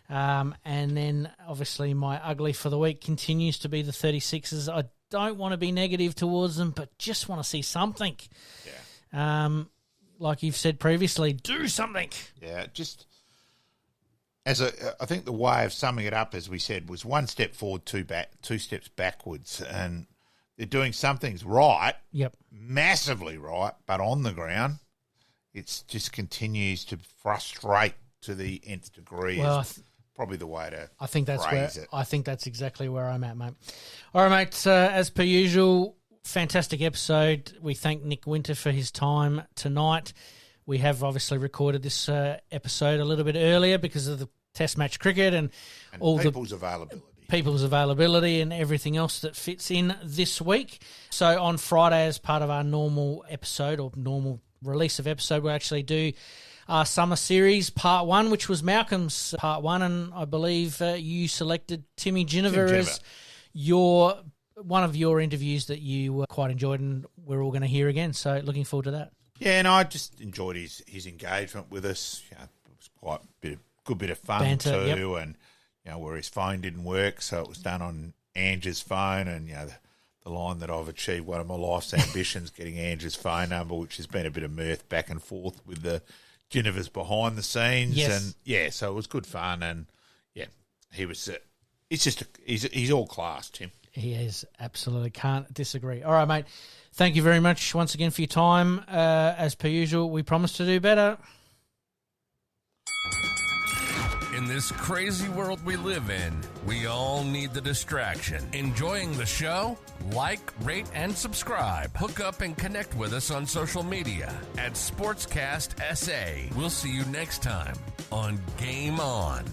And then, obviously, my ugly for the week continues to be the 36ers. I don't want to be negative towards them, but just want to see something. Yeah. Like you've said previously, do something. Yeah, just I think the way of summing it up, as we said, was one step forward, two steps backwards. And they're doing some things right, massively right, but on the ground, it just continues to frustrate to the nth degree. Well, probably the way to I think that's phrase it. I think that's exactly where I'm at, mate. All right, mate. As per usual, fantastic episode. We thank Nick Winter for his time tonight. We have obviously recorded this episode a little bit earlier because of the Test match cricket and all people's availability and everything else that fits in this week. So on Friday, as part of our normal episode or normal release of episode, we'll actually do our summer series part 1, which was Malcolm's part 1, and I believe you selected Timmy Ginniver as one of your interviews that you quite enjoyed, and we're all going to hear again. So looking forward to that. Yeah, and I just enjoyed his engagement with us. It was quite a good bit of fun banter, too, and where his phone didn't work, so it was done on Angie's phone, and the line that I've achieved one of my life's ambitions, getting Angie's phone number, which has been a bit of mirth back and forth with the Ginniver's behind the scenes, and so it was good fun, and he was. He's all class, Tim. He is, absolutely, can't disagree. All right, mate. Thank you very much once again for your time. As per usual, we promise to do better. In this crazy world we live in, we all need the distraction. Enjoying the show? Like, rate, and subscribe. Hook up and connect with us on social media at SportsCast SA. We'll see you next time on Game On.